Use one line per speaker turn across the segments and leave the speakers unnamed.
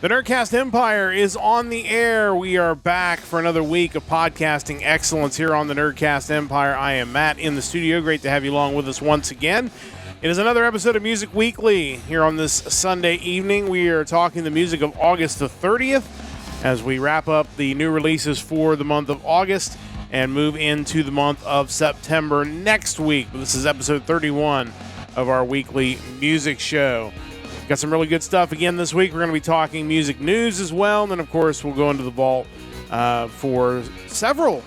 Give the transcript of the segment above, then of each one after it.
The Nerdcast Empire is on the air. We are back for another week of podcasting excellence here on the Nerdcast Empire. I am Matt in the studio. Great to have you along with us once again. It is another episode of Music Weekly here on this Sunday evening. We are talking the music of August the 30th as we wrap up the new releases for the month of August and move into the month of September next week. This is episode 31 of our weekly music show. Got some really good stuff again this week. We're going to be talking music news as well. And then, of course, we'll go into the vault for several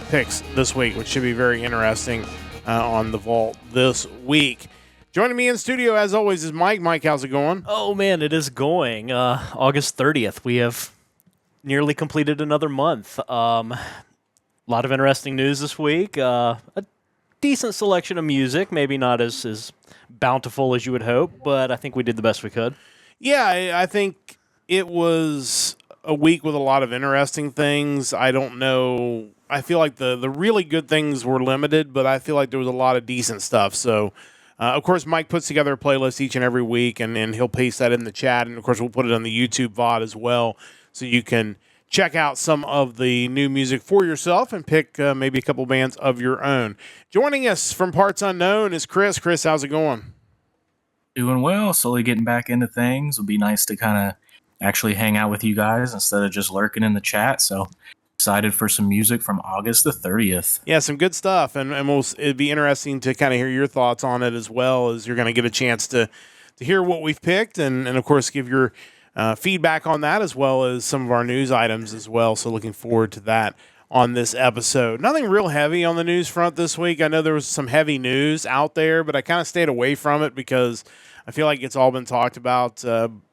picks this week, which should be very interesting on the vault this week. Joining me in studio, as always, is Mike. Mike, how's it going?
Oh, man, it is going. August 30th, we have nearly completed another month. A lot of interesting news this week. A decent selection of music, maybe not as bountiful as you would hope, but I think we did the best we could.
Yeah, I think it was a week with a lot of interesting things. I don't know. I feel like the really good things were limited, but I feel like there was a lot of decent stuff. So, of course, Mike puts together a playlist each and every week, and he'll paste that in the chat. And, of course, we'll put it on the YouTube VOD as well, so you can check out some of the new music for yourself and pick maybe a couple bands of your own. Joining us from Parts Unknown is Chris. Chris, how's it going?
Doing well. Slowly getting back into things. It'll be nice to kind of actually hang out with you guys instead of just lurking in the chat. So excited for some music from August the 30th.
Yeah, some good stuff. And it'd be interesting to kind of hear your thoughts on it as well, as you're going to get a chance to hear what we've picked and of course, give your feedback on that, as well as some of our news items as well. So looking forward to that on this episode. Nothing real heavy on the news front this week. I know there was some heavy news out there, but I kind of stayed away from it because I feel like it's all been talked about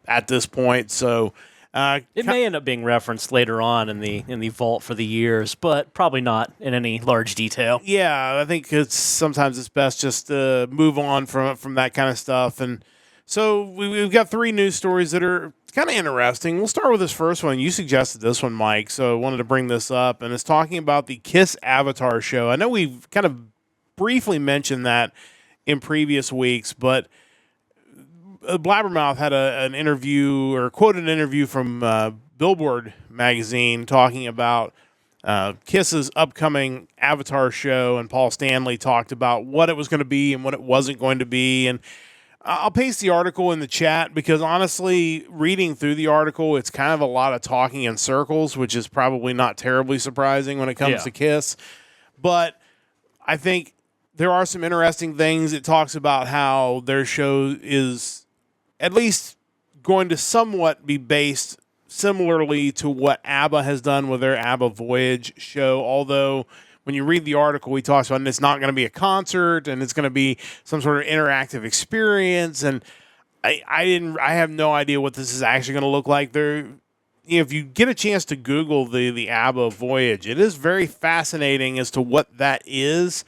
at this point. So
it may end up being referenced later on in the vault for the years, but probably not in any large detail.
Yeah, I think sometimes it's best just to move on from that kind of stuff. And so we've got three news stories that are kind of interesting. We'll start with this first one. You suggested this one, Mike, so I wanted to bring this up, and it's talking about the Kiss Avatar show. I know we've kind of briefly mentioned that in previous weeks, but Blabbermouth had an interview, or quoted an interview from Billboard magazine talking about Kiss's upcoming Avatar show, and Paul Stanley talked about what it was going to be and what it wasn't going to be, and I'll paste the article in the chat because honestly, reading through the article, it's kind of a lot of talking in circles, which is probably not terribly surprising when it comes to Kiss. But I think there are some interesting things. It talks about how their show is at least going to somewhat be based similarly to what ABBA has done with their ABBA Voyage show, although when you read the article, he talks about it's not going to be a concert and it's going to be some sort of interactive experience. And I have no idea what this is actually going to look like. If you get a chance to Google the ABBA Voyage, it is very fascinating as to what that is.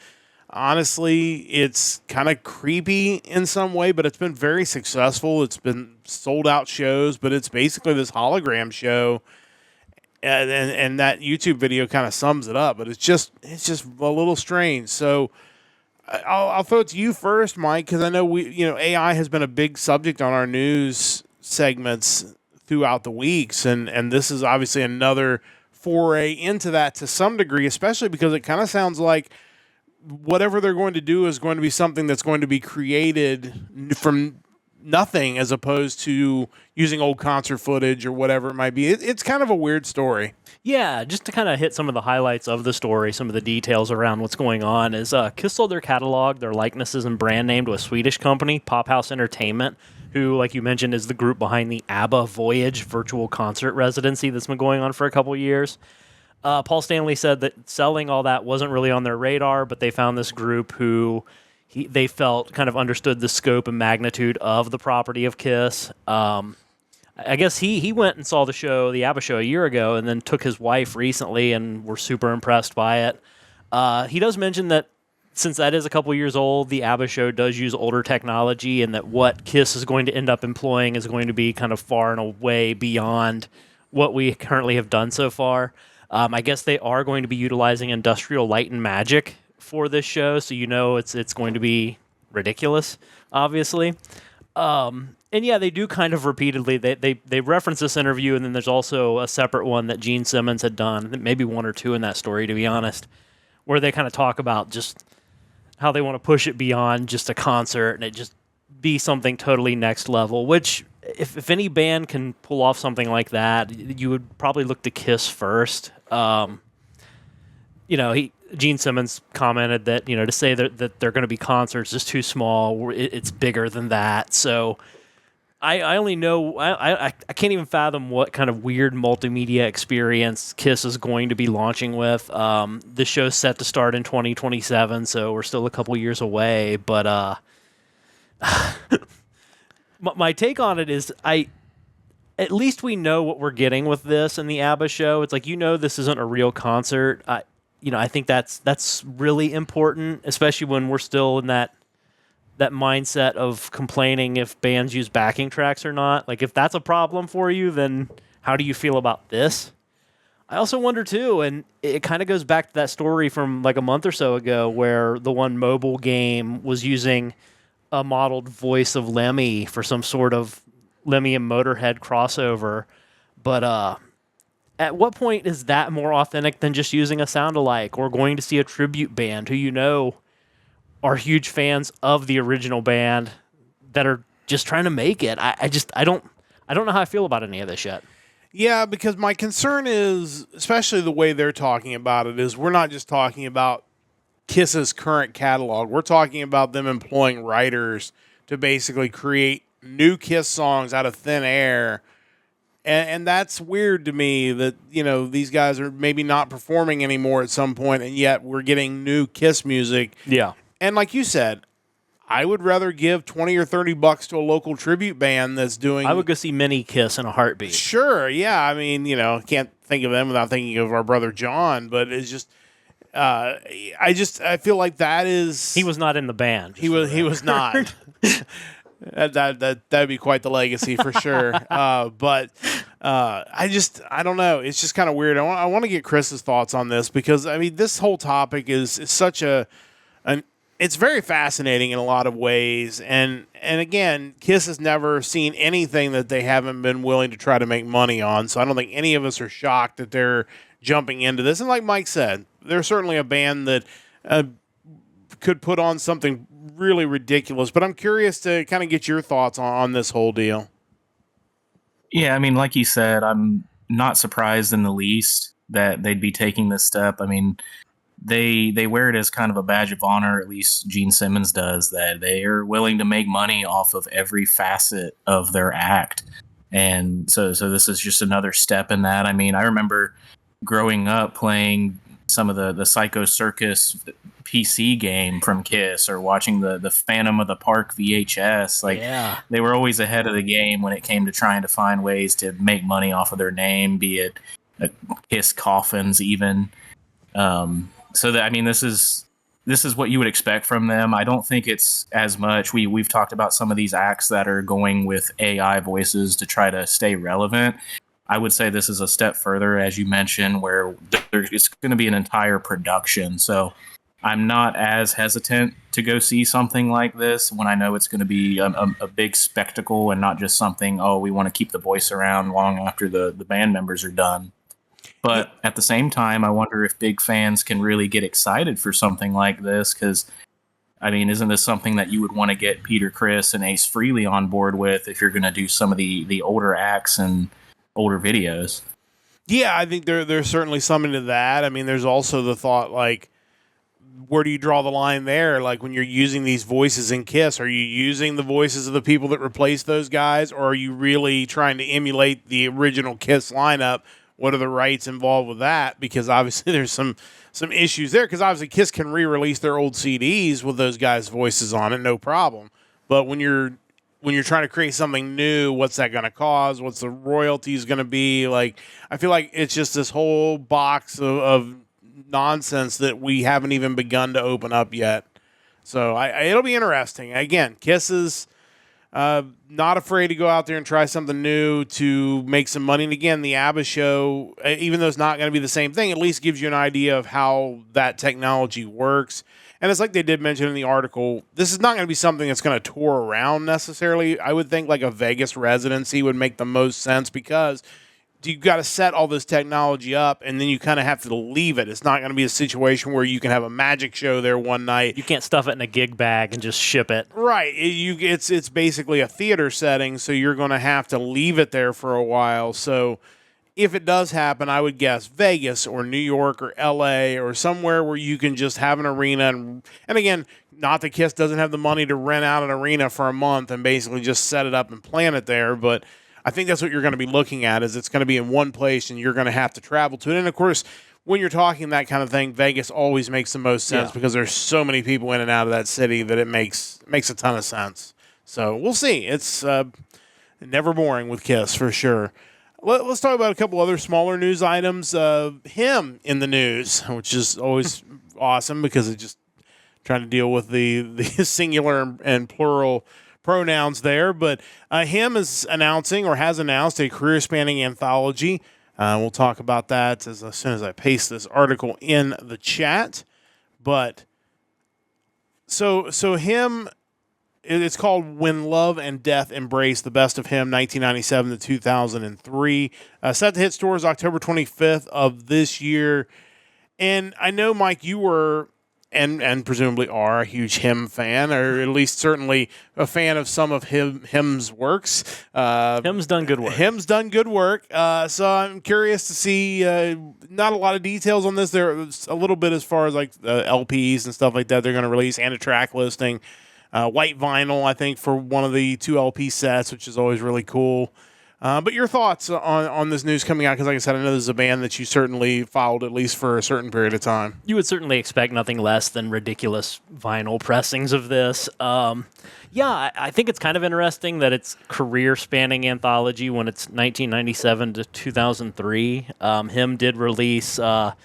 Honestly, it's kind of creepy in some way, but it's been very successful. It's been sold out shows, but it's basically this hologram show. And that YouTube video kind of sums it up, but it's just a little strange. So I'll throw it to you first, Mike, because I know AI has been a big subject on our news segments throughout the weeks, and this is obviously another foray into that to some degree, especially because it kind of sounds like whatever they're going to do is going to be something that's going to be created from nothing, as opposed to using old concert footage or whatever it might be. It's kind of a weird story.
Yeah, just to kind of hit some of the highlights of the story, some of the details around what's going on is Kiss sold their catalog, their likenesses and brand name to a Swedish company, Pop House Entertainment, who, like you mentioned, is the group behind the ABBA Voyage virtual concert residency that's been going on for a couple years. Paul Stanley said that selling all that wasn't really on their radar, but they found this group who they felt kind of understood the scope and magnitude of the property of Kiss. I guess he went and saw the ABBA show a year ago, and then took his wife recently and were super impressed by it. He does mention that since that is a couple years old, the ABBA show does use older technology, and that what Kiss is going to end up employing is going to be kind of far and away beyond what we currently have done so far. I guess they are going to be utilizing industrial light and magic for this show, so it's going to be ridiculous, obviously. And yeah, they do kind of repeatedly. They reference this interview, and then there's also a separate one that Gene Simmons had done, maybe one or two in that story, to be honest, where they kind of talk about just how they want to push it beyond just a concert and it just be something totally next level. Which, if any band can pull off something like that, you would probably look to Kiss first. Gene Simmons commented that to say that they're going to be concerts is too small. It's bigger than that. So. I only know I can't even fathom what kind of weird multimedia experience Kiss is going to be launching with. The show's set to start in 2027, so we're still a couple years away. But my take on it is at least we know what we're getting with this in the ABBA show. It's like this isn't a real concert. I think that's really important, especially when we're still in that mindset of complaining if bands use backing tracks or not. Like, if that's a problem for you, then how do you feel about this? I also wonder, too, and it kind of goes back to that story from like a month or so ago where the one mobile game was using a modeled voice of Lemmy for some sort of Lemmy and Motorhead crossover. But at what point is that more authentic than just using a sound-alike or going to see a tribute band who are huge fans of the original band that are just trying to make it? I don't know how I feel about any of this yet.
Yeah, because my concern is, especially the way they're talking about it, is we're not just talking about Kiss's current catalog. We're talking about them employing writers to basically create new Kiss songs out of thin air. And that's weird to me that, these guys are maybe not performing anymore at some point, and yet we're getting new Kiss music.
Yeah.
And like you said, I would rather give $20 or $30 to a local tribute band that's doing...
I would go see Mini Kiss in a heartbeat.
Sure, yeah. I mean, can't think of them without thinking of our brother John, but it's just... I feel like that is...
He was not in the band.
He was not. That'd be quite the legacy for sure. But I don't know. It's just kind of weird. I want to get Chris's thoughts on this because, I mean, this whole topic is such it's very fascinating in a lot of ways. And again, Kiss has never seen anything that they haven't been willing to try to make money on. So I don't think any of us are shocked that they're jumping into this. And like Mike said, they're certainly a band that could put on something really ridiculous. But I'm curious to kind of get your thoughts on this whole deal.
Yeah, I mean, like you said, I'm not surprised in the least that they'd be taking this step. I mean, they wear it as kind of a badge of honor, at least Gene Simmons does, that they are willing to make money off of every facet of their act. And so this is just another step in that. I mean, I remember growing up playing some of the Psycho Circus PC game from Kiss or watching the Phantom of the Park VHS. Like, yeah. They were always ahead of the game when it came to trying to find ways to make money off of their name, be it Kiss coffins even. So that, I mean, this is what you would expect from them. I don't think it's as much. We've talked about some of these acts that are going with AI voices to try to stay relevant. I would say this is a step further, as you mentioned, where it's going to be an entire production. So I'm not as hesitant to go see something like this when I know it's going to be a big spectacle and not just something, we want to keep the voice around long after the band members are done. But at the same time, I wonder if big fans can really get excited for something like this, because, I mean, isn't this something that you would want to get Peter Criss and Ace Frehley on board with if you're going to do some of the older acts and older videos?
Yeah, I think there's certainly something to that. I mean, there's also the thought, like, where do you draw the line there? Like, when you're using these voices in Kiss, are you using the voices of the people that replaced those guys, or are you really trying to emulate the original Kiss lineup? What are the rights involved with that? Because obviously there's some issues there, because obviously Kiss can re-release their old CDs with those guys' voices on it, no problem. But when you're trying to create something new, what's that going to cause? What's the royalties going to be? Like, I feel like it's just this whole box of nonsense that we haven't even begun to open up yet. So it'll be interesting. Again, Kiss is Not afraid to go out there and try something new to make some money. And again, the ABBA show, even though it's not going to be the same thing, at least gives you an idea of how that technology works. And it's like they did mention in the article, this is not going to be something that's going to tour around necessarily. I would think like a Vegas residency would make the most sense because you've got to set all this technology up and then you kind of have to leave it. It's not going to be a situation where you can have a magic show there one night.
You can't stuff it in a gig bag and just ship it.
Right. It's basically a theater setting, so you're going to have to leave it there for a while. So if it does happen, I would guess Vegas or New York or LA or somewhere where you can just have an arena. And again, not that Kiss doesn't have the money to rent out an arena for a month and basically just set it up and plan it there. But I think that's what you're going to be looking at, is it's going to be in one place and you're going to have to travel to it. And of course, when you're talking that kind of thing, Vegas always makes the most sense because there's so many people in and out of that city that it makes a ton of sense. So we'll see. It's never boring with Kiss for sure. Let's talk about a couple other smaller news items. Him in the news, which is always awesome because it's just trying to deal with the singular and plural pronouns there. But Him is announcing or has announced a career-spanning anthology. We'll talk about that as soon as I paste this article in the chat. But so Him... It's called When Love and Death Embrace, the Best of Him, 1997 to 2003. Set to hit stores October 25th of this year. And I know, Mike, you were, and presumably are, a huge Him fan, or at least certainly a fan of some of Him's works.
Him's done good work.
Him's done good work. So I'm curious to see, not a lot of details on this. There's a little bit as far as like LPs and stuff like that they're going to release, and a track listing. White vinyl, I think, for one of the 2 LP sets, which is always really cool. But your thoughts on this news coming out, because like I said, I know this is a band that you certainly followed at least for a certain period of time.
You would certainly expect nothing less than ridiculous vinyl pressings of this. I think it's kind of interesting that it's career-spanning anthology when it's 1997 to 2003. Him did release, 4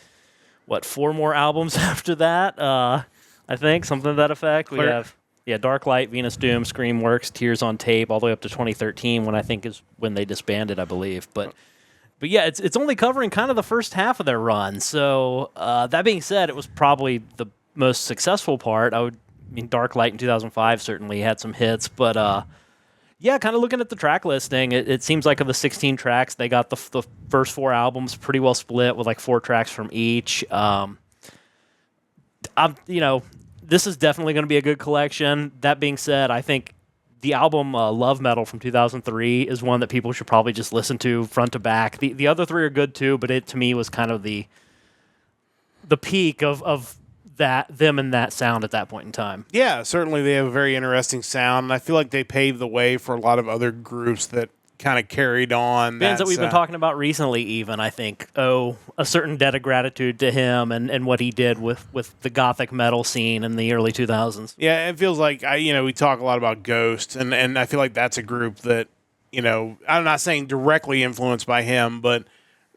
more albums after that? I think, something to that effect. We have... Yeah, Dark Light, Venus Doom, Screamworks, Tears on Tape, all the way up to 2013, when I think is when they disbanded, I believe. But yeah, it's only covering kind of the first half of their run. So that being said, it was probably the most successful part. Dark Light in 2005 certainly had some hits, but kind of looking at the track listing, it seems like of the 16 tracks, they got the first 4 albums pretty well split with like 4 tracks from each. This is definitely going to be a good collection. That being said, I think the album Love Metal from 2003 is one that people should probably just listen to front to back. The other 3 are good too, but it to me was kind of the peak of them and that sound at that point in time.
Yeah, certainly they have a very interesting sound, and I feel like they paved the way for a lot of other groups that kind of carried on.
Bands that we've been talking about recently even, I think, owe a certain debt of gratitude to him and what he did with the gothic metal scene in the early 2000s.
Yeah, it feels like, we talk a lot about Ghost, and I feel like that's a group that, I'm not saying directly influenced by him, but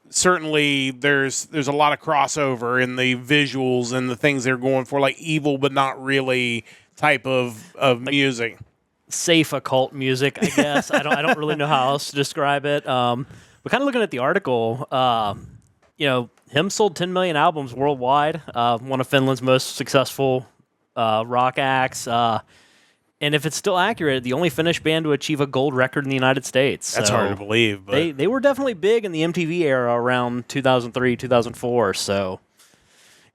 certainly there's a lot of crossover in the visuals and the things they're going for, like evil but not really type of music.
Safe occult music, I guess. I don't really know how else to describe it. But kind of looking at the article, Him sold 10 million albums worldwide. One of Finland's most successful rock acts. And if it's still accurate, the only Finnish band to achieve a gold record in the United States.
That's hard to believe. But
they were definitely big in the MTV era around 2003, 2004. So,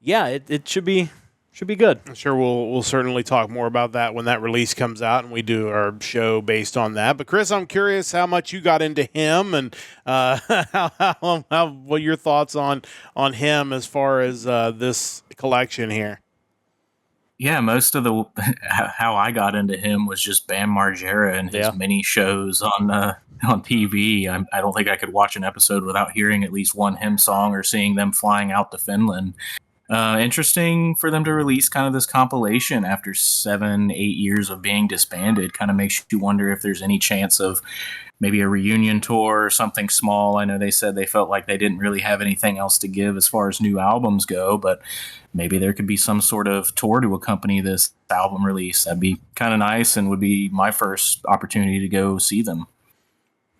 yeah, it should be good.
I'm sure we'll certainly talk more about that when that release comes out and we do our show based on that. But Chris, I'm curious how much you got into Him and what your thoughts on Him as far as this collection here.
Yeah, most of how I got into Him was just Bam Margera and his mini shows on TV. I don't think I could watch an episode without hearing at least one Him song or seeing them flying out to Finland. Interesting for them to release kind of this compilation after 7, 8 years of being disbanded. Kind of makes you wonder if there's any chance of maybe a reunion tour or something small. I know they said they felt like they didn't really have anything else to give as far as new albums go, but maybe there could be some sort of tour to accompany this album release. That'd be kind of nice and would be my first opportunity to go see them.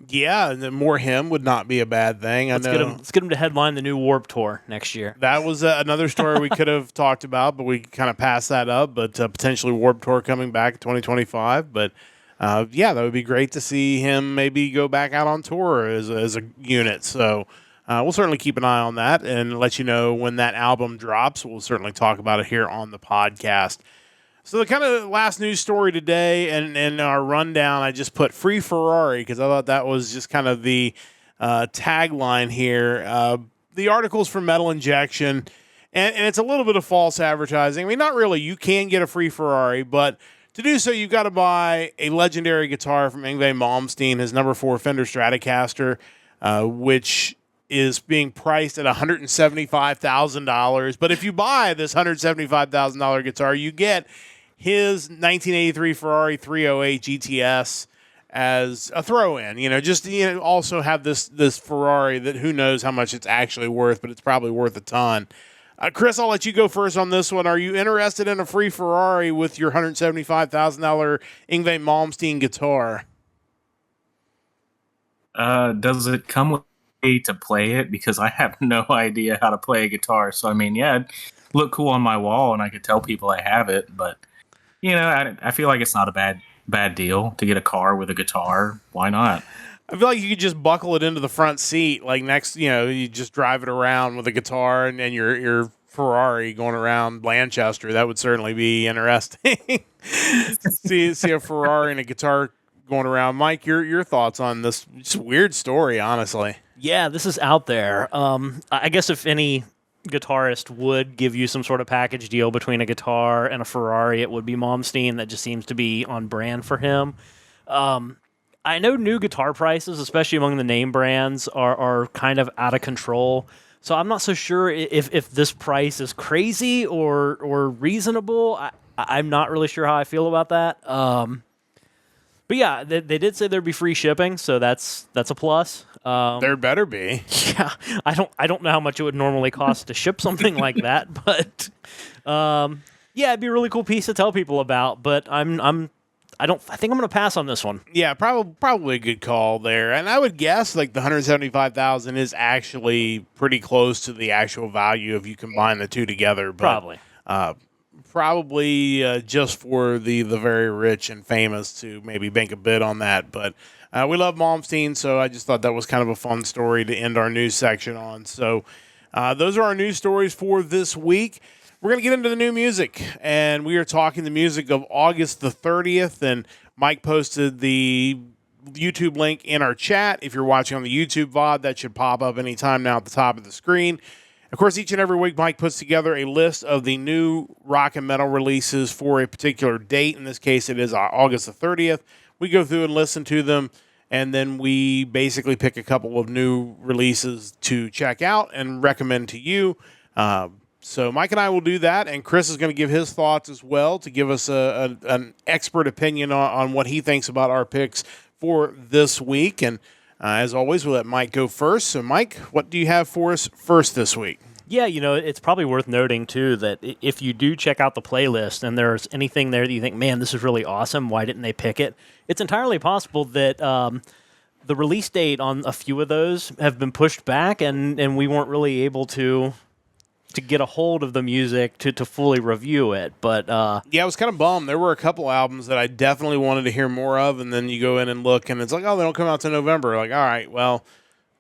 Yeah, and then more him would not be a bad thing.
Let's get him to headline the new Warp Tour next year.
That was another story we could have talked about, but we kind of passed that up. But potentially Warp Tour coming back in 2025. But yeah, that would be great to see him maybe go back out on tour as a unit. So we'll certainly keep an eye on that and let you know when that album drops. We'll certainly talk about it here on the podcast. So the kind of last news story today and in our rundown, I just put Free Ferrari because I thought that was just kind of the tagline here. The article's from Metal Injection, and it's a little bit of false advertising. I mean, not really. You can get a free Ferrari, but to do so, you've got to buy a legendary guitar from Yngwie Malmsteen, his number 4 Fender Stratocaster, which is being priced at $175,000. But if you buy this $175,000 guitar, you get his 1983 Ferrari 308 GTS as a throw-in. Also have this Ferrari that who knows how much it's actually worth, but it's probably worth a ton. Chris, I'll let you go first on this one. Are you interested in a free Ferrari with your $175,000 Yngwie Malmsteen guitar?
Does it come with a way to play it? Because I have no idea how to play a guitar. So, I mean, yeah, it'd look cool on my wall and I could tell people I have it, but I feel like it's not a bad deal to get a car with a guitar. Why not?
I feel like you could just buckle it into the front seat, like you just drive it around with a guitar and your Ferrari going around Blanchester. That would certainly be interesting. see a Ferrari and a guitar going around. Mike, your thoughts on this just weird story, honestly?
Yeah, this is out there. I guess if any guitarist would give you some sort of package deal between a guitar and a Ferrari, it would be Malmsteen. That just seems to be on brand for him. I know new guitar prices, especially among the name brands, are kind of out of control. So I'm not so sure if this price is crazy or reasonable. I'm not really sure how I feel about that. But yeah, they did say there'd be free shipping, so that's a plus.
There better be.
Yeah, I don't know how much it would normally cost to ship something like that, but yeah, it'd be a really cool piece to tell people about. But I think I'm going to pass on this one.
Yeah, probably a good call there. And I would guess like the $175,000 is actually pretty close to the actual value if you combine the two together. But, probably just for the very rich and famous to maybe bank a bid on that. But we love Malmsteen, so I just thought that was kind of a fun story to end our news section on. So those are our news stories for this week. We're going to get into the new music, and we are talking the music of August the 30th, and Mike posted the YouTube link in our chat. If you're watching on the YouTube VOD, that should pop up anytime now at the top of the screen. Of course, each and every week, Mike puts together a list of the new rock and metal releases for a particular date. In this case, it is August the 30th. We go through and listen to them, and then we basically pick a couple of new releases to check out and recommend to you. So Mike and I will do that, and Chris is going to give his thoughts as well to give us an expert opinion on what he thinks about our picks for this week. And as always, we'll let Mike go first. So, Mike, what do you have for us first this week?
Yeah, it's probably worth noting, too, that if you do check out the playlist and there's anything there that you think, man, this is really awesome, why didn't they pick it? It's entirely possible that the release date on a few of those have been pushed back and we weren't really able to get a hold of the music to fully review it. But
yeah, I was kind of bummed. There were a couple albums that I definitely wanted to hear more of, and then you go in and look, and it's like, oh, they don't come out till November. Like, all right, well,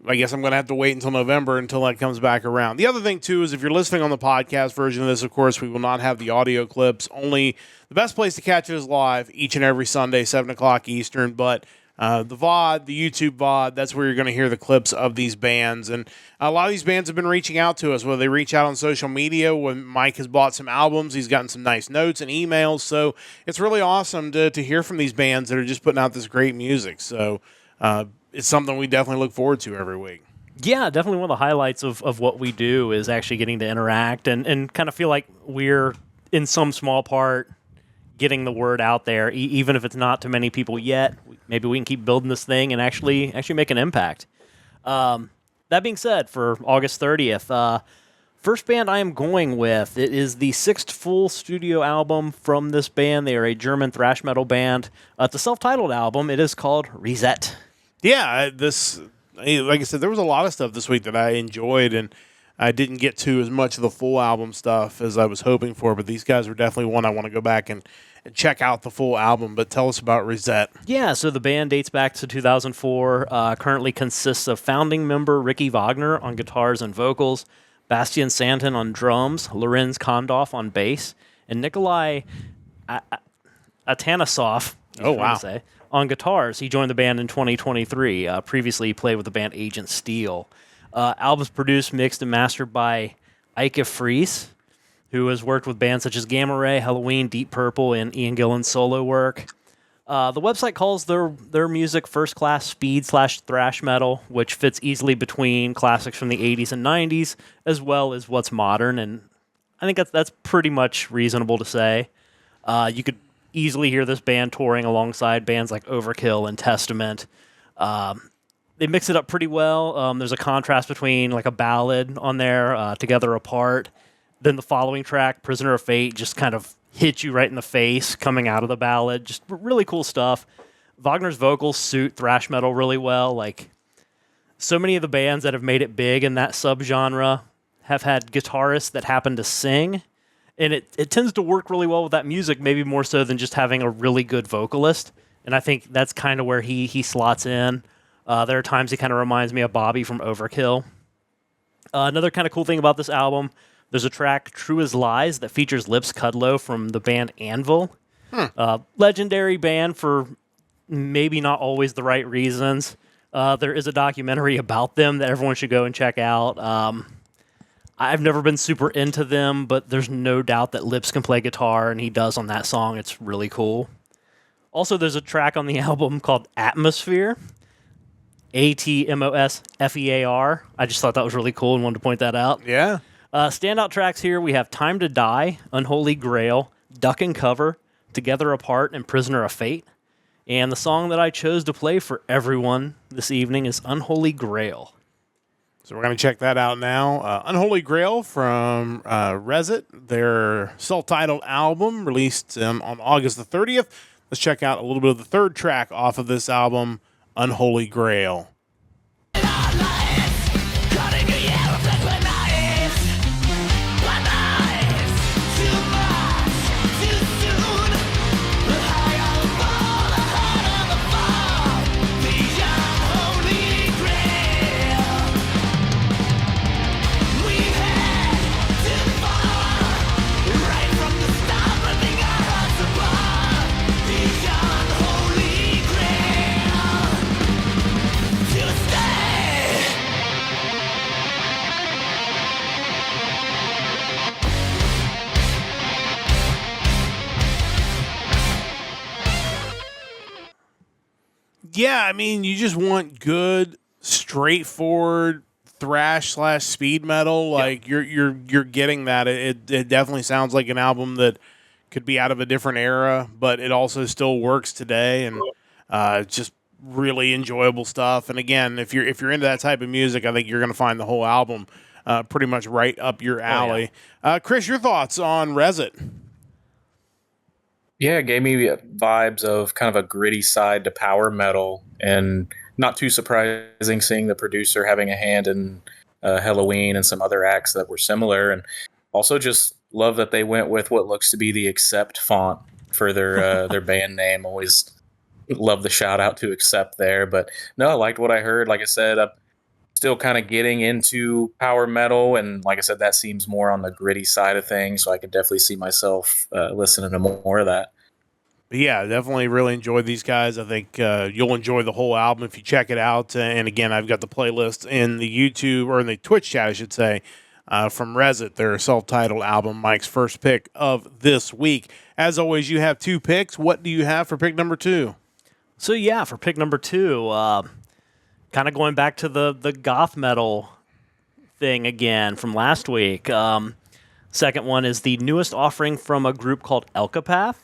I guess I'm going to have to wait until November until that comes back around. The other thing, too, is if you're listening on the podcast version of this, of course, we will not have the audio clips. Only the best place to catch it is live each and every Sunday, 7 o'clock Eastern. But the VOD, the YouTube VOD, that's where you're going to hear the clips of these bands. And a lot of these bands have been reaching out to us, whether they reach out on social media. When Mike has bought some albums, he's gotten some nice notes and emails. So it's really awesome to hear from these bands that are just putting out this great music. So it's something we definitely look forward to every week.
Yeah, definitely one of the highlights of what we do is actually getting to interact and kind of feel like we're, in some small part, getting the word out there, even if it's not to many people yet. Maybe we can keep building this thing and actually make an impact. That being said, for August 30th, first band I am going with, it is the sixth full studio album from this band. They are a German thrash metal band. It's a self-titled album. It is called Rezet.
Yeah, like I said, there was a lot of stuff this week that I enjoyed, and I didn't get to as much of the full album stuff as I was hoping for, but these guys were definitely one I want to go back and check out the full album. But tell us about Rezet.
Yeah, so the band dates back to 2004, currently consists of founding member Ricky Wagner on guitars and vocals, Bastian Santon on drums, Lorenz Kondoff on bass, and Nikolai Atanasov, on guitars. He joined the band in 2023. Previously, he played with the band Agent Steel. Albums produced, mixed, and mastered by Ike Fries, who has worked with bands such as Gamma Ray, Halloween, Deep Purple, and Ian Gillan's solo work. The website calls their music first-class speed/thrash metal, which fits easily between classics from the 80s and 90s, as well as what's modern, and I think that's pretty much reasonable to say. You could easily hear this band touring alongside bands like Overkill and Testament. They mix it up pretty well. There's a contrast between like a ballad on there, Together Apart. Then the following track, Prisoner of Fate, just kind of hits you right in the face coming out of the ballad. Just really cool stuff. Wagner's vocals suit thrash metal really well. Like, so many of the bands that have made it big in that subgenre have had guitarists that happen to sing. And it tends to work really well with that music, maybe more so than just having a really good vocalist. And I think that's kind of where he slots in. There are times he kind of reminds me of Bobby from Overkill. Another kind of cool thing about this album, there's a track, True as Lies, that features Lips Kudlow from the band Anvil. Legendary band for maybe not always the right reasons. There is a documentary about them that everyone should go and check out. I've never been super into them, but there's no doubt that Lips can play guitar, and he does on that song. It's really cool. Also, there's a track on the album called Atmosphere. Atmosfear. I just thought that was really cool and wanted to point that out.
Yeah.
Standout tracks here, we have Time to Die, Unholy Grail, Duck and Cover, Together Apart, and Prisoner of Fate. And the song that I chose to play for everyone this evening is Unholy Grail.
So we're going to check that out now. Unholy Grail from Rezet, their self-titled album released on August the 30th. Let's check out a little bit of the third track off of this album, Unholy Grail. Yeah, I mean, you just want good, straightforward thrash/speed metal. Like you're getting that. It definitely sounds like an album that could be out of a different era, but it also still works today, and just really enjoyable stuff. And again, if you're into that type of music, I think you're going to find the whole album pretty much right up your alley. Chris, your thoughts on Rezet?
Yeah, it gave me vibes of kind of a gritty side to power metal, and not too surprising seeing the producer having a hand in Halloween and some other acts that were similar. And also just love that they went with what looks to be the Accept font for their band name. Always love the shout out to Accept there. But no, I liked what I heard. Like I said, I'm still kind of getting into power metal, and like I said, that seems more on the gritty side of things, so I could definitely see myself listening to more of that.
But yeah, definitely really enjoyed these guys. I think you'll enjoy the whole album if you check it out. And again, I've got the playlist in the YouTube, or in the Twitch chat, I should say, from Rezet, their self-titled album, Mike's first pick of this week. As always, you have two picks. What do you have for pick number 2?
So yeah, for pick number 2, kind of going back to the goth metal thing again from last week. Second one is the newest offering from a group called Elkapath.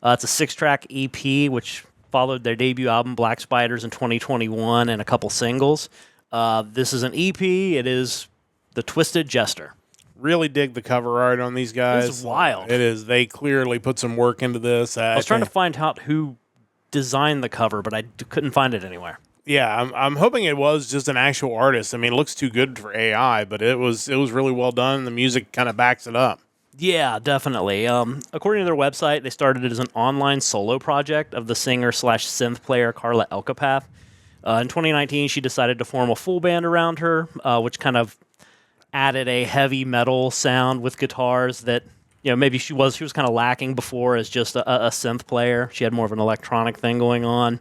It's a 6-track EP, which followed their debut album, Black Spiders, in 2021, and a couple singles. This is an EP. It is The Twisted Jester.
Really dig the cover art on these guys.
This is wild.
It is. They clearly put some work into this.
I was trying to find out who designed the cover, but I couldn't find it anywhere.
Yeah, I'm hoping it was just an actual artist. I mean, it looks too good for AI, but it was really well done. The music kind of backs it up.
Yeah, definitely. According to their website, they started it as an online solo project of the singer/synth player Carla Elkapath. In 2019, she decided to form a full band around her, which kind of added a heavy metal sound with guitars that maybe she was kind of lacking before as just a synth player. She had more of an electronic thing going on.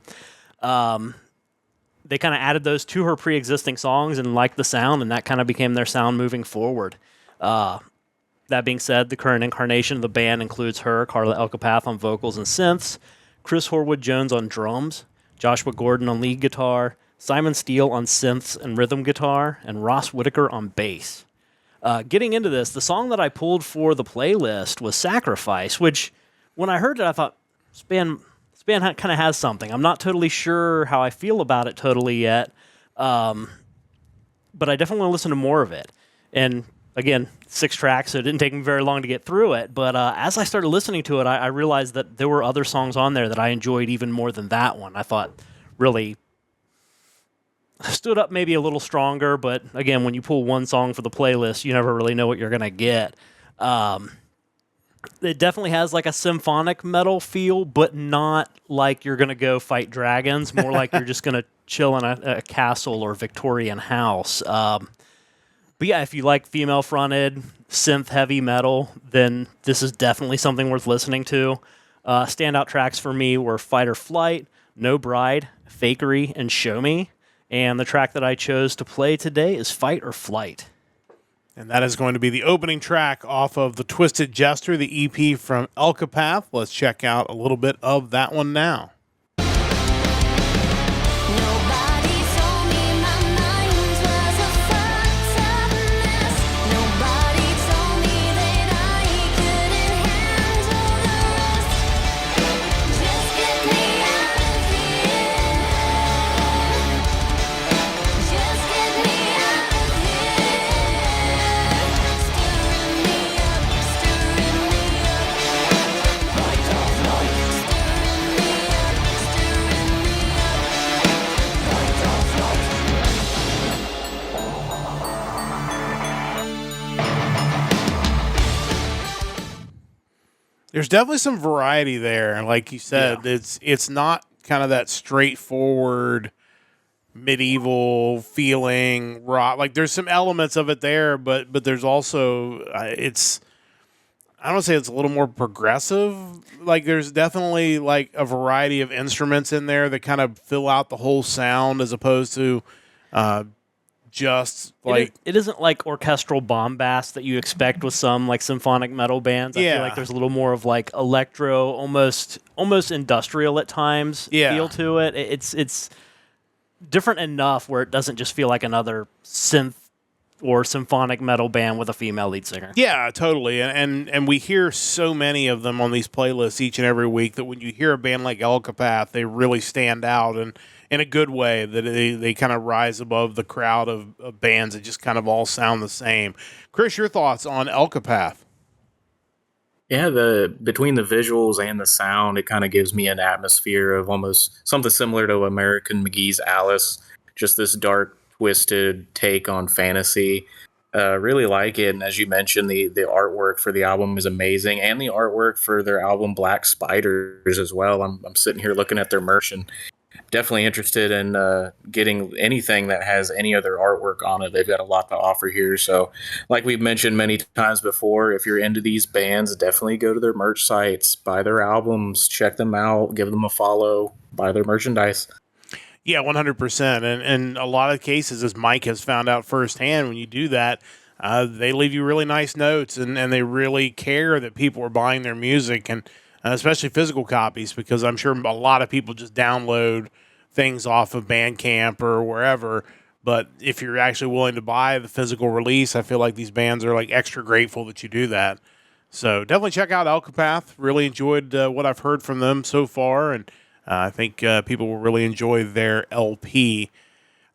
They kind of added those to her pre-existing songs and liked the sound, and that kind of became their sound moving forward. That being said, the current incarnation of the band includes her, Carla Elkapath, on vocals and synths, Chris Horwood-Jones on drums, Joshua Gordon on lead guitar, Simon Steele on synths and rhythm guitar, and Ross Whitaker on bass. Getting into this, the song that I pulled for the playlist was Sacrifice, which, when I heard it, I thought, this band kind of has something. I'm not totally sure how I feel about it totally yet, but I definitely want to listen to more of it. And again, 6 tracks, so it didn't take me very long to get through it. But as I started listening to it, I realized that there were other songs on there that I enjoyed even more than that one. I thought really stood up maybe a little stronger, but again, when you pull one song for the playlist, you never really know what you're going to get. It definitely has like a symphonic metal feel, but not like you're going to go fight dragons, more like you're just going to chill in a castle or Victorian house. But yeah, if you like female-fronted, synth-heavy metal, then this is definitely something worth listening to. Standout tracks for me were Fight or Flight, No Bride, Fakery, and Show Me. And the track that I chose to play today is Fight or Flight.
And that is going to be the opening track off of The Twisted Jester, the EP from Elkapath. Let's check out a little bit of that one now. There's definitely some variety there. Like you said,
Yeah.
It's not kind of that straightforward medieval feeling rock. Like there's some elements of it there, but there's also it's, I don't say it's a little more progressive. Like there's definitely like a variety of instruments in there that kind of fill out the whole sound as opposed to just like
it isn't like orchestral bombast that you expect with some like symphonic metal bands. I feel like there's a little more of like electro, almost industrial at times feel to it. It's different enough where it doesn't just feel like another synth or symphonic metal band with a female lead singer.
Yeah, totally. And we hear so many of them on these playlists each and every week that when you hear a band like Elkapath, they really stand out and in a good way, that they kind of rise above the crowd of bands that just kind of all sound the same. Chris, your thoughts on Elkapath?
Yeah, between the visuals and the sound, it kind of gives me an atmosphere of almost something similar to American McGee's Alice, just this dark, twisted take on fantasy. Really like it, and as you mentioned, the artwork for the album is amazing, and the artwork for their album Black Spiders as well. I'm sitting here looking at their merch and definitely interested in getting anything that has any other artwork on it. They've got a lot to offer here. So like we've mentioned many times before, if you're into these bands, definitely go to their merch sites, buy their albums, check them out, give them a follow, buy their merchandise.
Yeah, 100%. And a lot of cases, as Mike has found out firsthand, when you do that, they leave you really nice notes and they really care that people are buying their music, and especially physical copies, because I'm sure a lot of people just download things off of Bandcamp or wherever. But if you're actually willing to buy the physical release, I feel like these bands are like extra grateful that you do that. So definitely check out Elkapath. Really enjoyed what I've heard from them so far, and I think people will really enjoy their LP.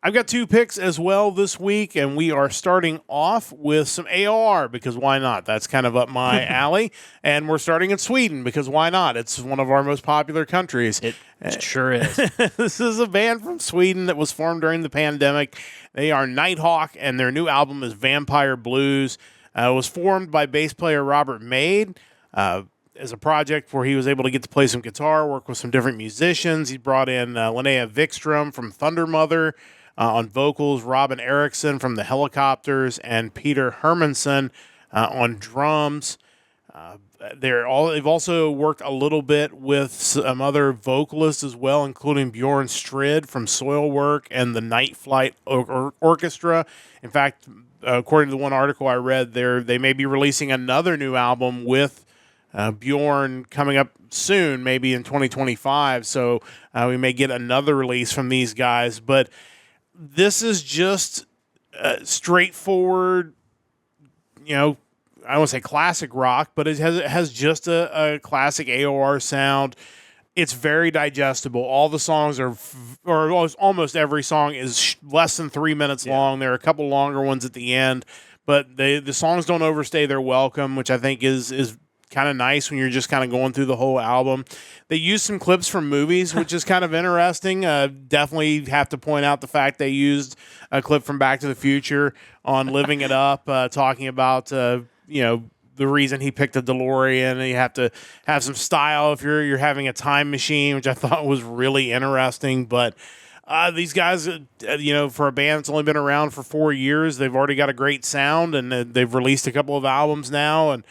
I've got 2 picks as well this week, and we are starting off with some AOR, because why not? That's kind of up my alley. And we're starting in Sweden, because why not? It's one of our most popular countries.
It sure is.
This is a band from Sweden that was formed during the pandemic. They are Nighthawk, and their new album is Vampire Blues. It was formed by bass player Robert Made as a project where he was able to get to play some guitar, work with some different musicians. He brought in Linnea Vikström from Thundermother on vocals, Robin Eriksson from the Helicopters, and Peter Hermansson on drums. They've also worked a little bit with some other vocalists as well, including Bjorn Strid from Soilwork and the Night Flight Orchestra. In fact, according to the one article I read, they may be releasing another new album with Bjorn coming up soon, maybe in 2025. So we may get another release from these guys. But this is just straightforward, I don't want to say classic rock, but it has just a classic AOR sound. It's very digestible. All the songs or almost every song is less than 3 minutes long. There are a couple longer ones at the end, but the songs don't overstay their welcome, which I think is kind of nice when you're just kind of going through the whole album. They use some clips from movies, which is kind of interesting. Definitely have to point out the fact they used a clip from Back to the Future on Living It Up, talking about the reason he picked a DeLorean, and you have to have some style if you're having a time machine, which I thought was really interesting. But these guys, for a band that's only been around for 4 years, they've already got a great sound, and they've released a couple of albums now, and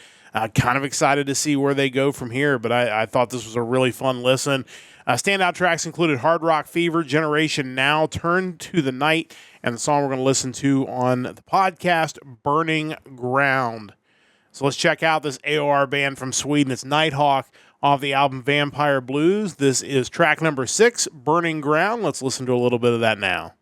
kind of excited to see where they go from here. But I thought this was a really fun listen. Standout tracks included Hard Rock Fever, Generation Now, Turn to the Night, and the song we're going to listen to on the podcast, Burning Ground. So let's check out this AOR band from Sweden. It's Nighthawk off the album Vampire Blues. This is track number 6, Burning Ground. Let's listen to a little bit of that now.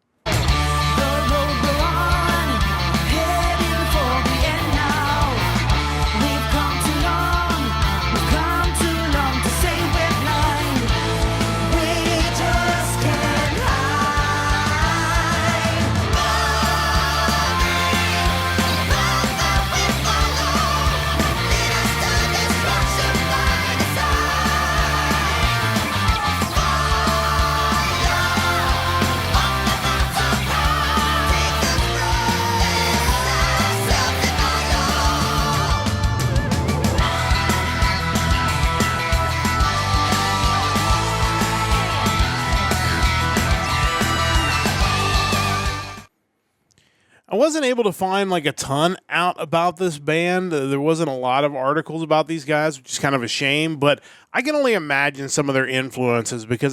I wasn't able to find like a ton out about this band. There wasn't a lot of articles about these guys, which is kind of a shame, but I can only imagine some of their influences because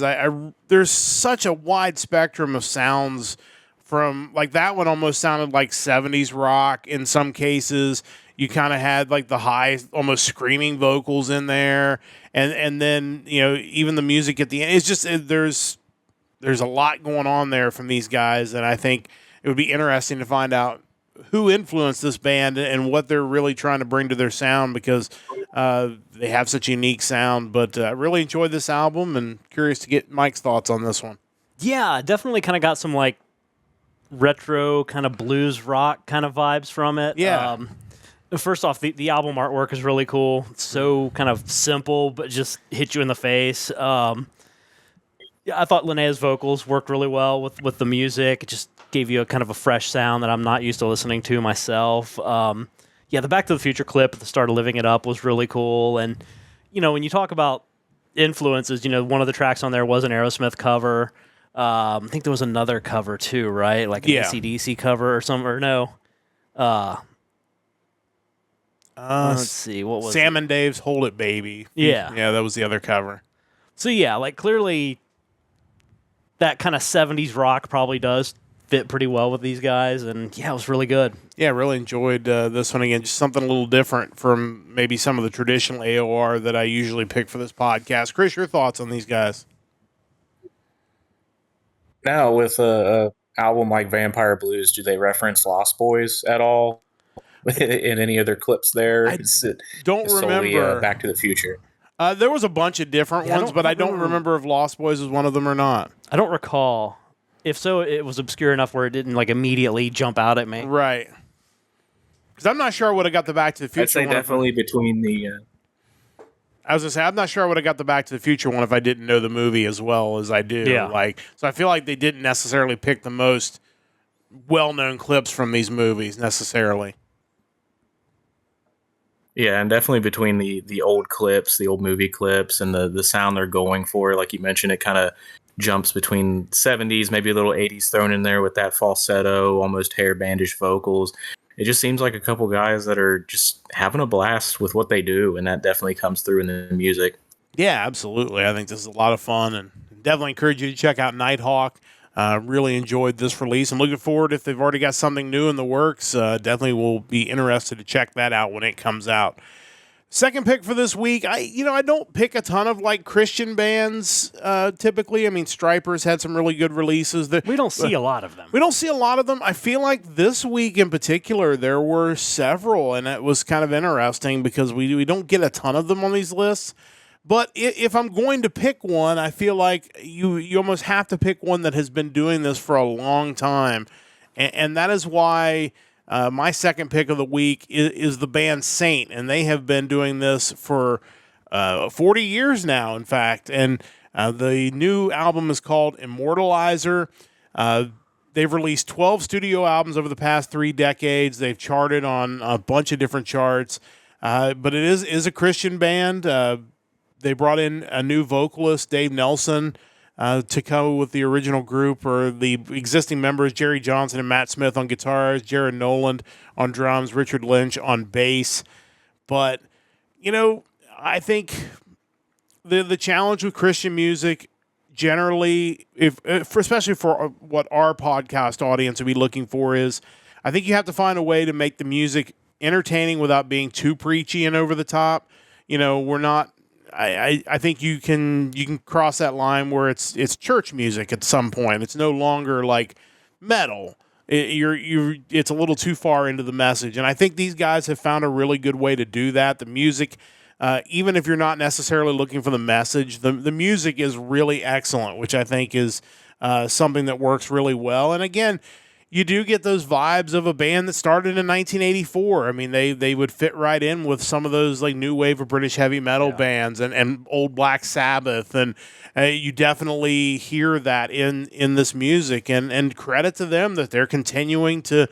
there's such a wide spectrum of sounds from like that one almost sounded like 70s rock in some cases. You kind of had like the high, almost screaming vocals in there. And then, even the music at the end, it's just, there's a lot going on there from these guys. And I think it would be interesting to find out who influenced this band and what they're really trying to bring to their sound because they have such a unique sound. But I really enjoyed this album and curious to get Mike's thoughts on this one.
Yeah, definitely kind of got some like retro kind of blues rock kind of vibes from it.
Yeah.
First off, the album artwork is really cool. It's so kind of simple, but just hit you in the face. Yeah, I thought Linnea's vocals worked really well with the music. It just gave you a kind of a fresh sound that I'm not used to listening to myself. Yeah, the Back to the Future clip at the start of Living It Up was really cool. And, when you talk about influences, one of the tracks on there was an Aerosmith cover. I think there was another cover too, right? Like an AC/DC cover or something, or no? Let's see, what was
Sam
it?
and Dave's Hold It Baby.
Yeah.
Yeah, that was the other cover.
So yeah, like clearly that kind of 70s rock probably does fit pretty well with these guys, and yeah, it was really good.
Yeah, really enjoyed this one again. Just something a little different from maybe some of the traditional AOR that I usually pick for this podcast. Chris, your thoughts on these guys?
Now, with a album like Vampire Blues, do they reference Lost Boys at all in any of their clips there?
I
Is it
don't
solely
remember.
Back to the Future?
There was a bunch of different ones, but I don't remember if Lost Boys was one of them or not.
I don't recall. If so, it was obscure enough where it didn't like immediately jump out at me.
Right. Because I'm not sure I would have got the Back to the Future
I'd say
one.
definitely between the...
I was going to say, I'm not sure I would have got the Back to the Future one if I didn't know the movie as well as I do.
Yeah.
So I feel like they didn't necessarily pick the most well-known clips from these movies necessarily.
Yeah, and definitely between the old clips, the old movie clips, and the sound they're going for, like you mentioned, it kind of jumps between 70s, maybe a little 80s thrown in there with that falsetto, almost hair bandaged vocals. It just seems like a couple guys that are just having a blast with what they do, and that definitely comes through in the music.
Yeah, absolutely. I think this is a lot of fun, and definitely encourage you to check out Nighthawk. Really enjoyed this release. I'm looking forward, if they've already got something new in the works, definitely will be interested to check that out when it comes out. Second pick for this week, I don't pick a ton of like Christian bands typically. I mean, Striper's had some really good releases.
We don't see a lot of them.
We don't see a lot of them. I feel like this week in particular, there were several, and it was kind of interesting because we don't get a ton of them on these lists. But if I'm going to pick one, I feel like you almost have to pick one that has been doing this for a long time. And that is why my second pick of the week is the band Saint. And they have been doing this for 40 years now, in fact. And the new album is called Immortalizer. They've released 12 studio albums over the past 3 decades. They've charted on a bunch of different charts. But it is a Christian band. They brought in a new vocalist, Dave Nelson, to come with the original group, or the existing members, Jerry Johnson and Matt Smith on guitars, Jared Noland on drums, Richard Lynch on bass. But, I think the challenge with Christian music generally, especially for what our podcast audience would be looking for, is I think you have to find a way to make the music entertaining without being too preachy and over the top. We're not. I think you can cross that line where it's church music at some point. It's no longer like metal. It's a little too far into the message, and I think these guys have found a really good way to do that. The music, even if you're not necessarily looking for the message, the music is really excellent, which I think is something that works really well. And again, you do get those vibes of a band that started in 1984. I mean, they would fit right in with some of those like new wave of British heavy metal bands and old Black Sabbath, and you definitely hear that in this music. And credit to them that they're continuing to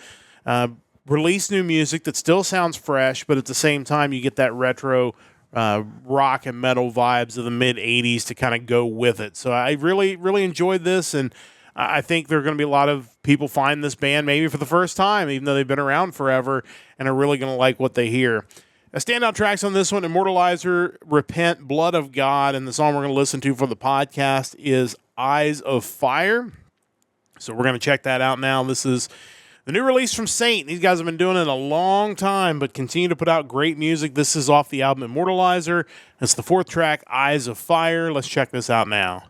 release new music that still sounds fresh, but at the same time you get that retro rock and metal vibes of the mid 80s to kind of go with it. So I really, really enjoyed this, and I think there are going to be a lot of people find this band maybe for the first time, even though they've been around forever, and are really going to like what they hear. Standout tracks on this one: Immortalizer, Repent, Blood of God, and the song we're going to listen to for the podcast is Eyes of Fire. So we're going to check that out now. This is the new release from Saint. These guys have been doing it a long time, but continue to put out great music. This is off the album Immortalizer. It's the 4th track, Eyes of Fire. Let's check this out now.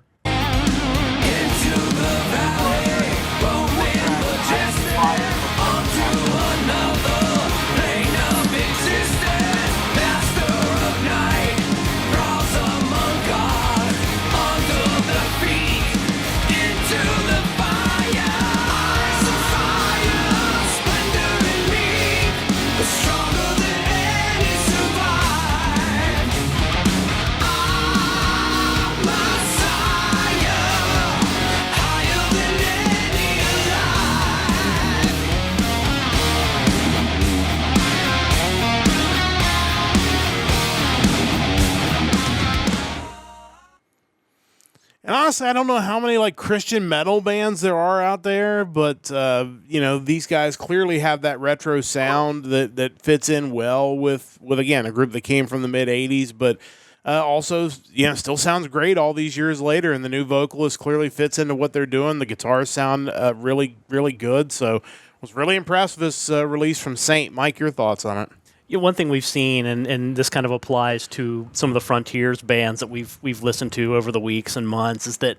And honestly, I don't know how many like Christian metal bands there are out there, but these guys clearly have that retro sound that fits in well with again a group that came from the mid '80s, but also still sounds great all these years later. And the new vocalist clearly fits into what they're doing. The guitars sound really, really good. So I was really impressed with this release from Saint. Mike, your thoughts on it?
One thing we've seen, and this kind of applies to some of the Frontiers bands that we've listened to over the weeks and months, is that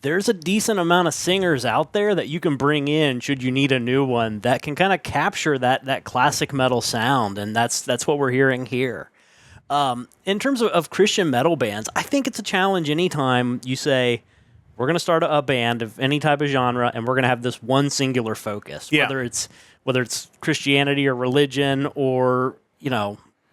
there's a decent amount of singers out there that you can bring in should you need a new one that can kind of capture that classic metal sound, and that's what we're hearing here. In terms of Christian metal bands, I think it's a challenge anytime you say, we're going to start a band of any type of genre, and we're going to have this one singular focus, whether it's Christianity or religion or,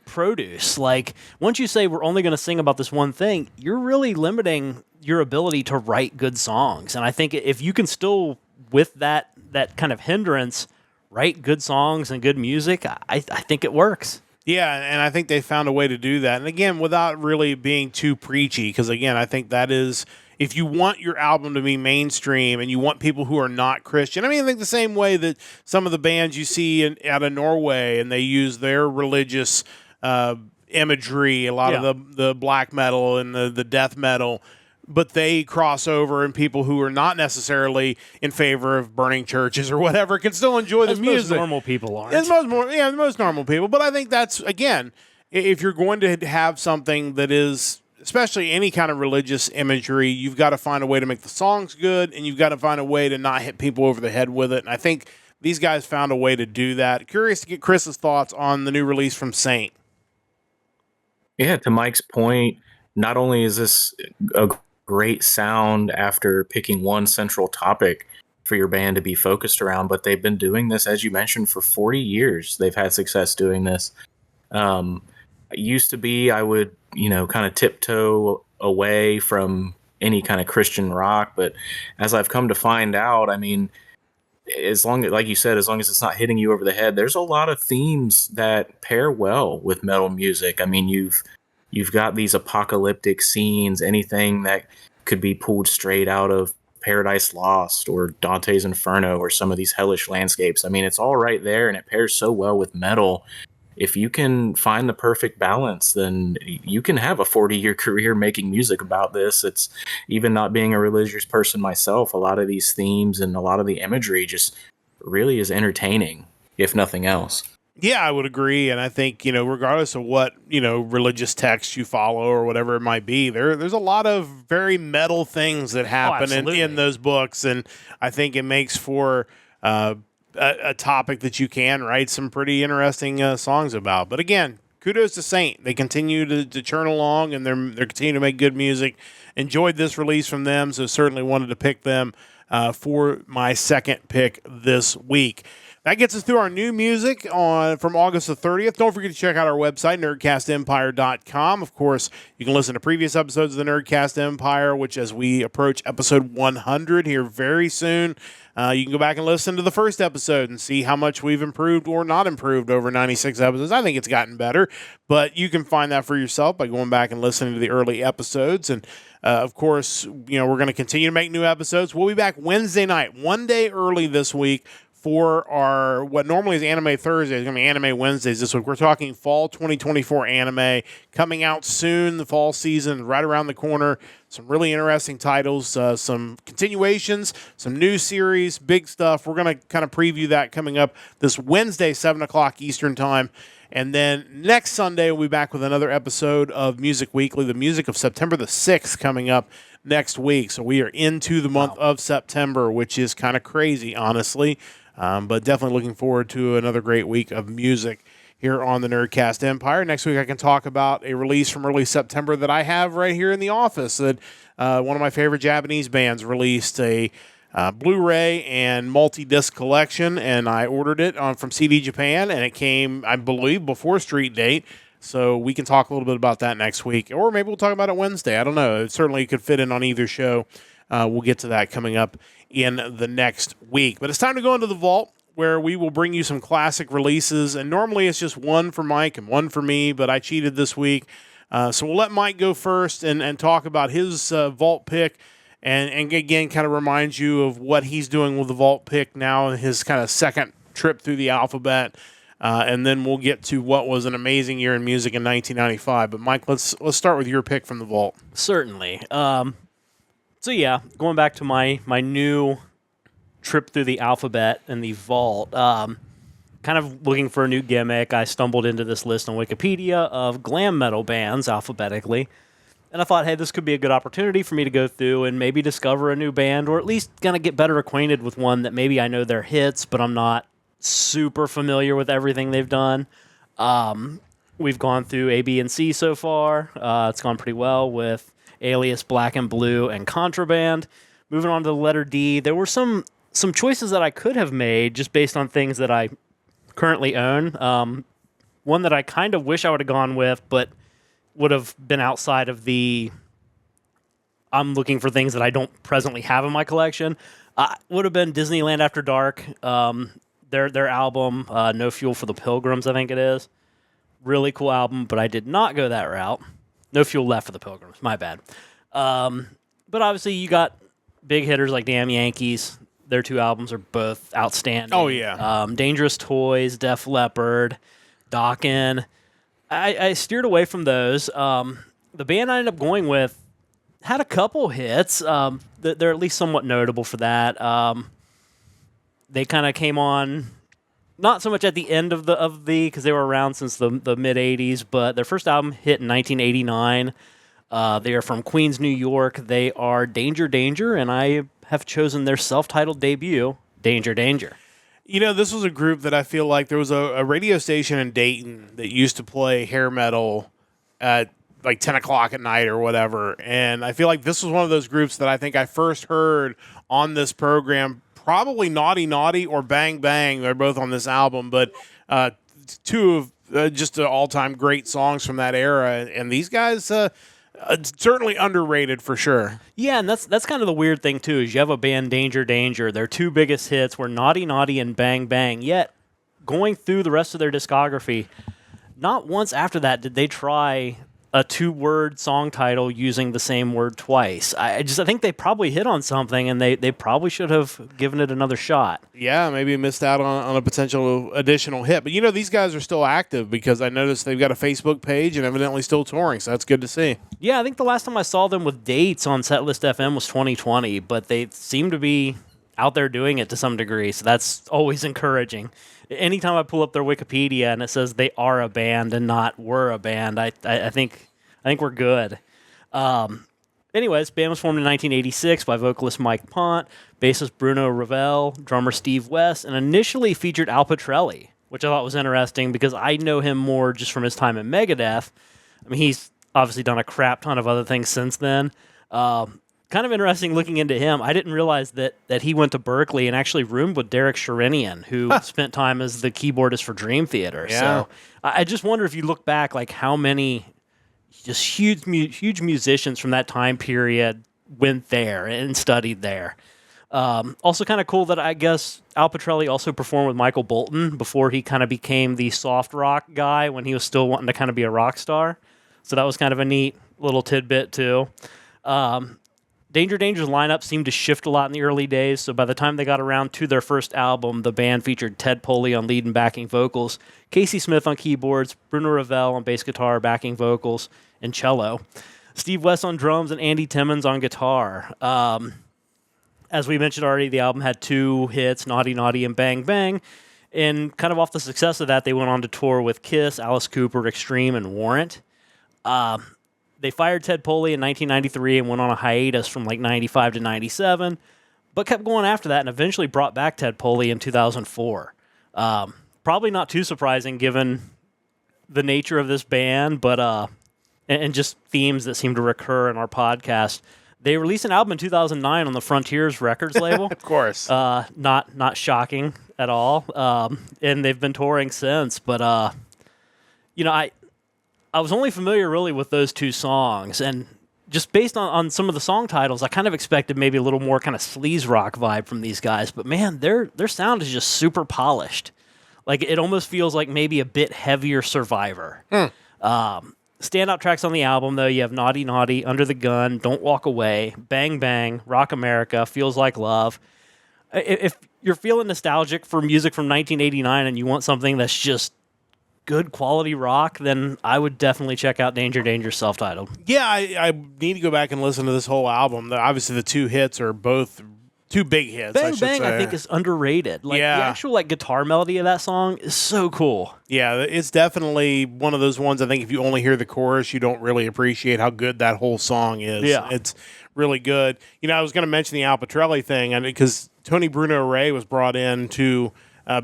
produce. Like, once you say we're only going to sing about this one thing, you're really limiting your ability to write good songs. And I think if you can still, with that kind of hindrance, write good songs and good music, I think it works.
Yeah, and I think they found a way to do that. And again, without really being too preachy, because again, I think that is, if you want your album to be mainstream and you want people who are not Christian, I think the same way that some of the bands you see out of Norway, and they use their religious imagery, a lot of the black metal and the death metal, but they cross over, and people who are not necessarily in favor of burning churches or whatever can still enjoy the music.
Most normal people aren't.
Most normal people. But I think that's, again, if you're going to have something that is, especially any kind of religious imagery, you've got to find a way to make the songs good, and you've got to find a way to not hit people over the head with it. And I think these guys found a way to do that. Curious to get Chris's thoughts on the new release from Saint.
Yeah, to Mike's point, not only is this a great sound after picking one central topic for your band to be focused around, but they've been doing this, as you mentioned, for 40 years. They've had success doing this. It used to be I would, kind of tiptoe away from any kind of Christian rock, but as I've come to find out, as long as, like you said, as long as it's not hitting you over the head, there's a lot of themes that pair well with metal music. You've got these apocalyptic scenes, anything that could be pulled straight out of Paradise Lost or Dante's Inferno or some of these hellish landscapes. It's all right there, and it pairs so well with metal. If you can find the perfect balance, then you can have a 40-year career making music about this. It's, even not being a religious person myself, a lot of these themes and a lot of the imagery just really is entertaining, if nothing else.
Yeah, I would agree. And I think, regardless of what, religious text you follow or whatever it might be, there's a lot of very metal things that happen in those books. And I think it makes for a topic that you can write some pretty interesting songs about. But again, kudos to Saint. They continue to churn along, and they're continuing to make good music. Enjoyed this release from them, so certainly wanted to pick them for my second pick this week. That gets us through our new music from August the 30th. Don't forget to check out our website, nerdcastempire.com. Of course, you can listen to previous episodes of the Nerdcast Empire, which, as we approach episode 100 here very soon, you can go back and listen to the first episode and see how much we've improved or not improved over 96 episodes. I think it's gotten better, but you can find that for yourself by going back and listening to the early episodes. And of course, we're going to continue to make new episodes. We'll be back Wednesday night, one day early this week, for our, what normally is Anime Thursday, is going to be Anime Wednesdays this week. We're talking fall 2024 anime coming out soon. The fall season right around the corner. Some really interesting titles, some continuations, some new series, big stuff. We're going to kind of preview that coming up this Wednesday, 7 o'clock Eastern Time. And then next Sunday, we'll be back with another episode of Music Weekly, the music of September the 6th coming up next week. So we are into the month of September, which is kind of crazy, honestly. But definitely looking forward to another great week of music here on the Nerdcast Empire. Next week, I can talk about a release from early September that I have right here in the office. That one of my favorite Japanese bands released a Blu-ray and multi-disc collection, and I ordered it from CD Japan, and it came, I believe, before Street Date. So we can talk a little bit about that next week, or maybe we'll talk about it Wednesday. I don't know. It certainly could fit in on either show. We'll get to that coming up in the next week. But it's time to go into the vault, where we will bring you some classic releases. And normally it's just one for Mike and one for me, but I cheated this week. So we'll let Mike go first and talk about his vault pick. And again, kind of remind you of what he's doing with the vault pick now, his kind of second trip through the alphabet. And then we'll get to what was an amazing year in music in 1995. But Mike, let's start with your pick from the vault.
Certainly. So yeah, going back to my new trip through the alphabet and the vault, kind of looking for a new gimmick, I stumbled into this list on Wikipedia of glam metal bands alphabetically. And I thought, hey, this could be a good opportunity for me to go through and maybe discover a new band, or at least kind of get better acquainted with one that maybe I know their hits, but I'm not super familiar with everything they've done. We've gone through A, B, and C so far. It's gone pretty well with Alias, Black and Blue, and Contraband. Moving on to the letter D, there were some choices that I could have made just based on things that I currently own. One that I kind of wish I would have gone with, but would have been outside of the I'm looking for things that I don't presently have in my collection, would have been Disneyland After Dark. Their album, No Fuel for the Pilgrims, I think it is. Really cool album, but I did not go that route. No Fuel Left for the Pilgrims, my bad. But obviously you got big hitters like Damn Yankees. Their two albums are both outstanding.
Oh, yeah.
Dangerous Toys, Def Leppard, Dokken. I steered away from those. The band I ended up going with had a couple hits. They're at least somewhat notable for that. They kind of came on, not so much at the end of the because they were around since the mid '80s, but their first album hit in 1989. They are from Queens, New York. They are Danger Danger, and I have chosen their self-titled debut, Danger Danger.
You know, this was a group that I feel like there was a radio station in Dayton that used to play hair metal at like 10 o'clock at night or whatever. And I feel like this was one of those groups that I think I first heard on this program, probably Naughty Naughty or Bang Bang. They're both on this album, but two of just all-time great songs from that era. And these guys... certainly underrated for sure.
Yeah, and that's kind of the weird thing too, is you have a band, Danger Danger. Their two biggest hits were Naughty Naughty and Bang Bang. Yet, going through the rest of their discography, not once after that did they try a two-word song title using the same word twice. I think they probably hit on something, and they probably should have given it another shot.
Yeah, maybe missed out on a potential additional hit. But, you know, these guys are still active because I noticed they've got a Facebook page and evidently still touring, so that's good to see.
Yeah, I think the last time I saw them with dates on Setlist FM was 2020, but they seem to be out there doing it to some degree, so that's always encouraging. Anytime I pull up their Wikipedia and it says they are a band and not were a band, I think we're good. Anyways, band was formed in 1986 by vocalist Mike Pont, bassist Bruno Ravel, drummer Steve West, and initially featured Al Pitrelli, which I thought was interesting because I know him more just from his time in Megadeth. I mean, he's obviously done a crap ton of other things since then. Kind of interesting looking into him. I didn't realize that he went to Berkeley and actually roomed with Derek Sherinian, who spent time as the keyboardist for Dream Theater.
Yeah.
So I just wonder if you look back, like how many just huge musicians from that time period went there and studied there. Also kind of cool that I guess Al Pitrelli also performed with Michael Bolton before he kind of became the soft rock guy when he was still wanting to kind of be a rock star. So that was kind of a neat little tidbit too. Danger Danger's lineup seemed to shift a lot in the early days, so by the time they got around to their first album, the band featured Ted Poley on lead and backing vocals, Casey Smith on keyboards, Bruno Ravel on bass guitar, backing vocals, and cello, Steve West on drums, and Andy Timmons on guitar. As we mentioned already, the album had two hits, Naughty Naughty and Bang Bang, and kind of off the success of that, they went on to tour with Kiss, Alice Cooper, Extreme, and Warrant. They fired Ted Poley in 1993 and went on a hiatus from like 95 to 97, but kept going after that and eventually brought back Ted Poley in 2004. Probably not too surprising given the nature of this band, but and just themes that seem to recur in our podcast. They released an album in 2009 on the Frontiers Records label.
Of course.
Not shocking at all. And they've been touring since, but you know, I was only familiar really with those two songs, and just based on some of the song titles, I kind of expected maybe a little more kind of sleaze rock vibe from these guys. But man, their sound is just super polished. Like it almost feels like maybe a bit heavier Survivor. Standout tracks on the album, though, you have Naughty Naughty, Under the Gun, Don't Walk Away, Bang Bang, Rock America, Feels Like Love. If you're feeling nostalgic for music from 1989 and you want something that's just good quality rock, then I would definitely check out Danger Danger self-titled.
Yeah, I need to go back and listen to this whole album. Obviously, the two hits are both Two big hits.
Bang Bang, I think, is underrated. Like, the actual like guitar melody of that song is so cool.
Yeah, it's definitely one of those ones. I think if you only hear the chorus, you don't really appreciate how good that whole song is.
Yeah.
It's really good. I was going to mention the Al Pitrelli thing, because Tony Bruno Ray was brought in to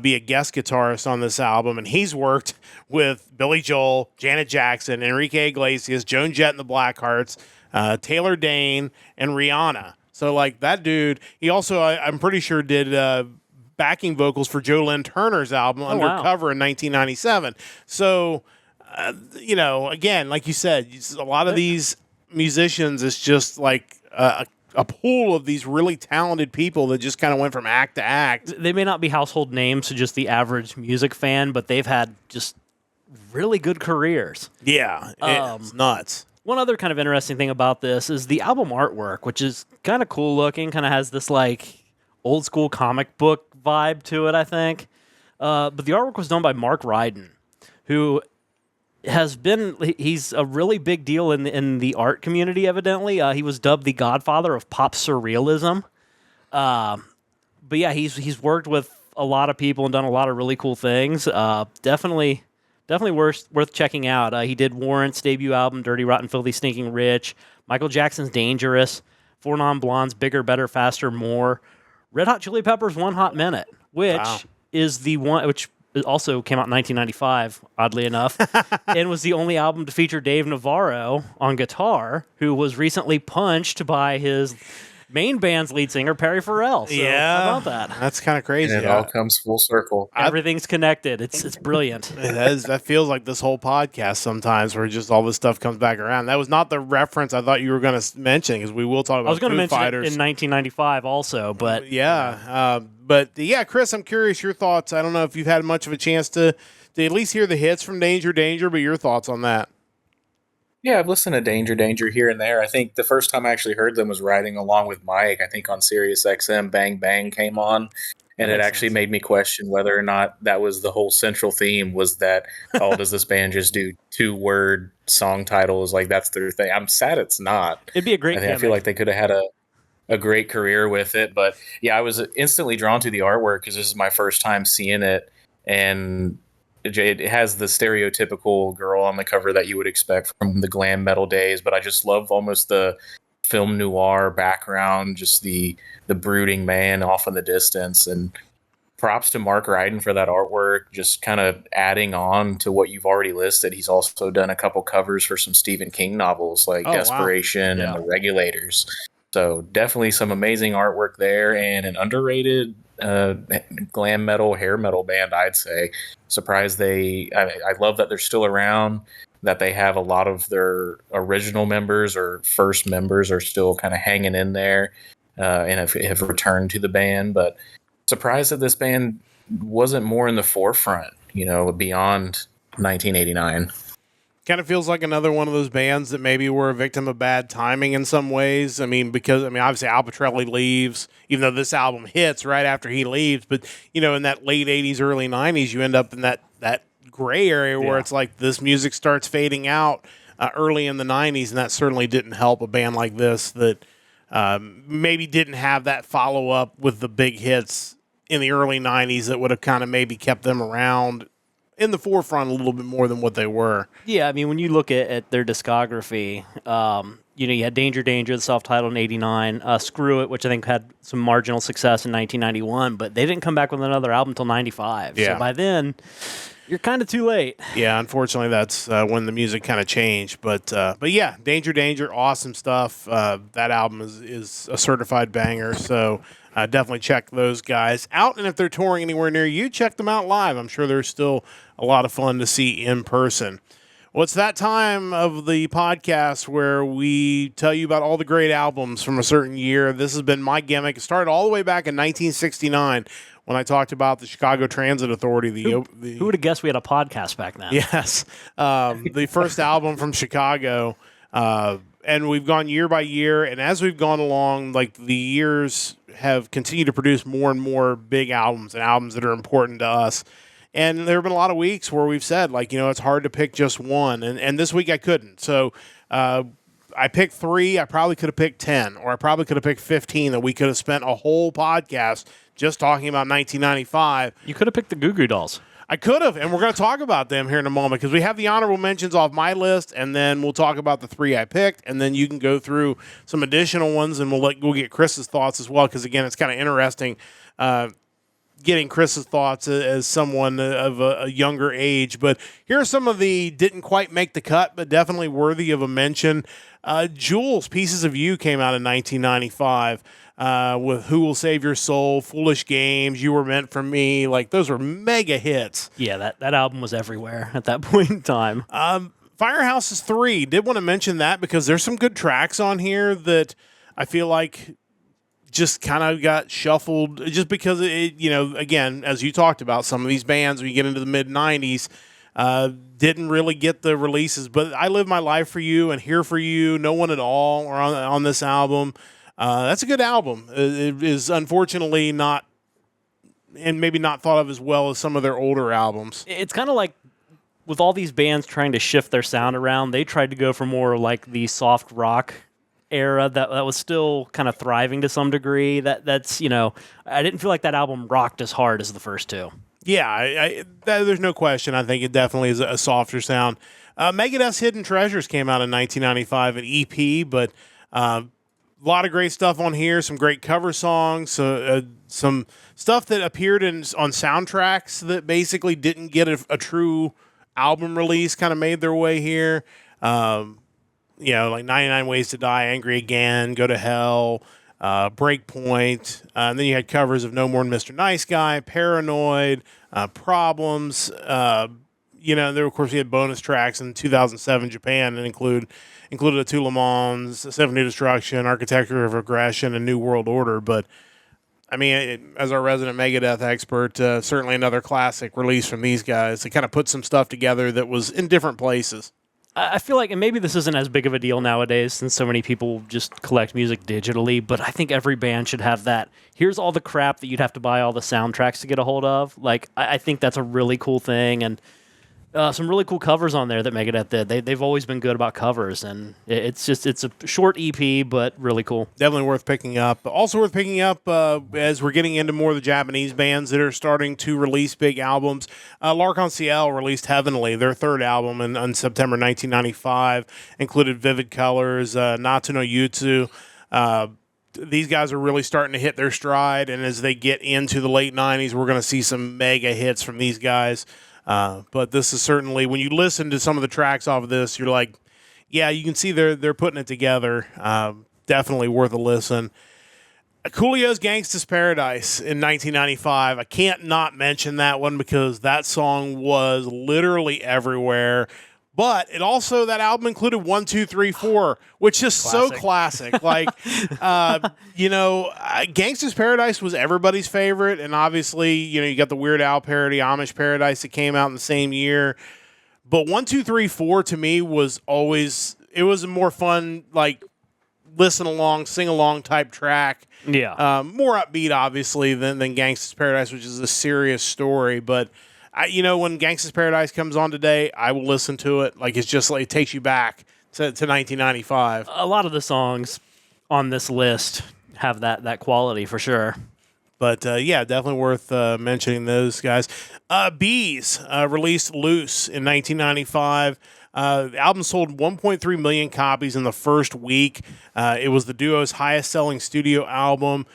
be a guest guitarist on this album, and he's worked with Billy Joel, Janet Jackson, Enrique Iglesias, Joan Jett and the Blackhearts, Taylor Dane, and Rihanna. So, like, that dude, he also, I'm pretty sure, did backing vocals for Joe Lynn Turner's album Undercover in 1997. So, again, like you said, a lot of these musicians is just like a pool of these really talented people that just kind of went from act to act.
They may not be household names to just the average music fan, but they've had just really good careers.
Yeah, it's nuts.
One other kind of interesting thing about this is the album artwork, which is kind of cool looking, kind of has this like old school comic book vibe to it, I think. But the artwork was done by Mark Ryden, who he's a really big deal in the art community, evidently. He was dubbed the godfather of pop surrealism. But yeah, he's worked with a lot of people and done a lot of really cool things. Definitely worth checking out. He did Warrant's debut album, Dirty, Rotten, Filthy, Stinking Rich, Michael Jackson's Dangerous, Four Non Blondes, Bigger, Better, Faster, More, Red Hot Chili Peppers' One Hot Minute, which is the one which also came out in 1995, oddly enough, and was the only album to feature Dave Navarro on guitar, who was recently punched by his main band's lead singer, Perry Farrell. So how about that?
That's kind of crazy.
And it all comes full circle.
Everything's connected. It's brilliant.
That feels like this whole podcast sometimes, where just all this stuff comes back around. That was not the reference I thought you were going to mention, because we will talk about
I was going to mention
Fighters.
it in 1995 also, but...
But Chris, I'm curious your thoughts. I don't know if you've had much of a chance to at least hear the hits from Danger Danger, but your thoughts on that.
Yeah, I've listened to Danger Danger here and there. I think the first time I actually heard them was riding along with Mike. I think on Sirius XM, Bang Bang came on, and it actually made me question whether or not that was the whole central theme, was that, does this band just do 2-word song titles? Like, that's their thing. I'm sad it's not.
It'd be a great
I feel like they could have had a great career with it. But yeah, I was instantly drawn to the artwork because this is my first time seeing it, and it has the stereotypical girl on the cover that you would expect from the glam metal days, but I just love almost the film noir background, just the brooding man off in the distance. And props to Mark Ryden for that artwork, just kind of adding on to what you've already listed. He's also done a couple covers for some Stephen King novels like Desperation and The Regulators. So definitely some amazing artwork there, and an underrated glam metal, hair metal band, I'd say. Surprised I love that they're still around, that they have a lot of their original members or first members are still kind of hanging in there and have returned to the band. But surprised that this band wasn't more in the forefront, beyond 1989.
Kind of feels like another one of those bands that maybe were a victim of bad timing in some ways. Because obviously Al Pitrelli leaves, even though this album hits right after he leaves. But, in that late 80s, early 90s, you end up in that gray area where it's like this music starts fading out early in the 90s. And that certainly didn't help a band like this that maybe didn't have that follow-up with the big hits in the early 90s that would have kind of maybe kept them around in the forefront a little bit more than what they were.
Yeah, when you look at their discography, you had Danger Danger, the self-titled in 89, Screw It, which I think had some marginal success in 1991, but they didn't come back with another album until 95.
Yeah.
So by then, you're kind of too late.
Yeah, unfortunately, that's when the music kind of changed. But yeah, Danger Danger, awesome stuff. That album is a certified banger, so definitely check those guys out. And if they're touring anywhere near you, check them out live. I'm sure they're still a lot of fun to see in person. Well, it's that time of the podcast where we tell you about all the great albums from a certain year. This has been my gimmick. It started all the way back in 1969 when I talked about the Chicago Transit Authority.
Who would have guessed we had a podcast back then?
Yes. The first album from Chicago. And we've gone year by year. And as we've gone along, like, the years have continued to produce more and more big albums and albums that are important to us. And there have been a lot of weeks where we've said, like, it's hard to pick just one. And this week I couldn't. So I picked 3. I probably could have picked 10, or I probably could have picked 15 that we could have spent a whole podcast just talking about 1995.
You could have picked the Goo Goo Dolls.
I could have, and we're going to talk about them here in a moment because we have the honorable mentions off my list, and then we'll talk about the 3 I picked, and then you can go through some additional ones, and we'll get Chris's thoughts as well because, again, it's kind of interesting getting Chris's thoughts as someone of a younger age. But here are some of the didn't quite make the cut, but definitely worthy of a mention. Jules, Pieces of You came out in 1995. With Who Will Save Your Soul, Foolish Games, You Were Meant for Me. Like, those were mega hits.
Yeah, that album was everywhere at that point in time.
Firehouse's 3, did want to mention that because there's some good tracks on here that I feel like just kind of got shuffled just because, again, as you talked about, some of these bands, when you get into the mid-90s, didn't really get the releases. But I Live My Life for You and Here for You, No One at All are on this album. That's a good album. It is unfortunately not, and maybe not thought of as well as some of their older albums.
It's kind of like with all these bands trying to shift their sound around, they tried to go for more like the soft rock era that was still kind of thriving to some degree. That's I didn't feel like that album rocked as hard as the first 2.
Yeah, there's no question. I think it definitely is a softer sound. Megadeth's Hidden Treasures came out in 1995, an EP, but a lot of great stuff on here. Some great cover songs, some stuff that appeared on soundtracks that basically didn't get a true album release, kind of made their way here. Like 99 Ways to Die, Angry Again, Go to Hell, Breakpoint. And then you had covers of No More than Mr. Nice Guy, Paranoid, Problems. There, of course, we had bonus tracks in 2007 Japan that included a Two Le Mans, Symphony of Destruction, Architecture of Aggression, and New World Order. But, I mean, as our resident Megadeth expert, certainly another classic release from these guys. They kind of put some stuff together that was in different places.
I feel like, and maybe this isn't as big of a deal nowadays since so many people just collect music digitally, but I think every band should have that. Here's all the crap that you'd have to buy all the soundtracks to get a hold of. Like, I think that's a really cool thing, and some really cool covers on there that Megadeth did. They've always been good about covers, and it's a short EP, but really cool.
Definitely worth picking up. Also worth picking up as we're getting into more of the Japanese bands that are starting to release big albums. L'Arc-en-Ciel released Heavenly, their 3rd album in September 1995, included Vivid Colors, Natsu no Yutsu. These guys are really starting to hit their stride, and as they get into the late 90s, we're going to see some mega hits from these guys. But this is certainly, when you listen to some of the tracks off of this, you're like, yeah, you can see they're putting it together. Definitely worth a listen. Coolio's Gangsta's Paradise in 1995. I can't not mention that one because that song was literally everywhere. But it also, that album included 1, 2, 3, 4, which is so classic. Like, Gangsta's Paradise was everybody's favorite. And obviously, you got the Weird Al parody, Amish Paradise, that came out in the same year. But 1, 2, 3, 4 to me was always, it was a more fun, like, listen along, sing along type track.
Yeah.
More upbeat, obviously, than Gangsta's Paradise, which is a serious story. But when Gangsta's Paradise comes on today, I will listen to it. Like, it's just like, it takes you back to 1995.
A lot of the songs on this list have that quality for sure.
But, definitely worth mentioning those guys. Bees released Loose in 1995. The album sold 1.3 million copies in the first week. It was the duo's highest-selling studio album.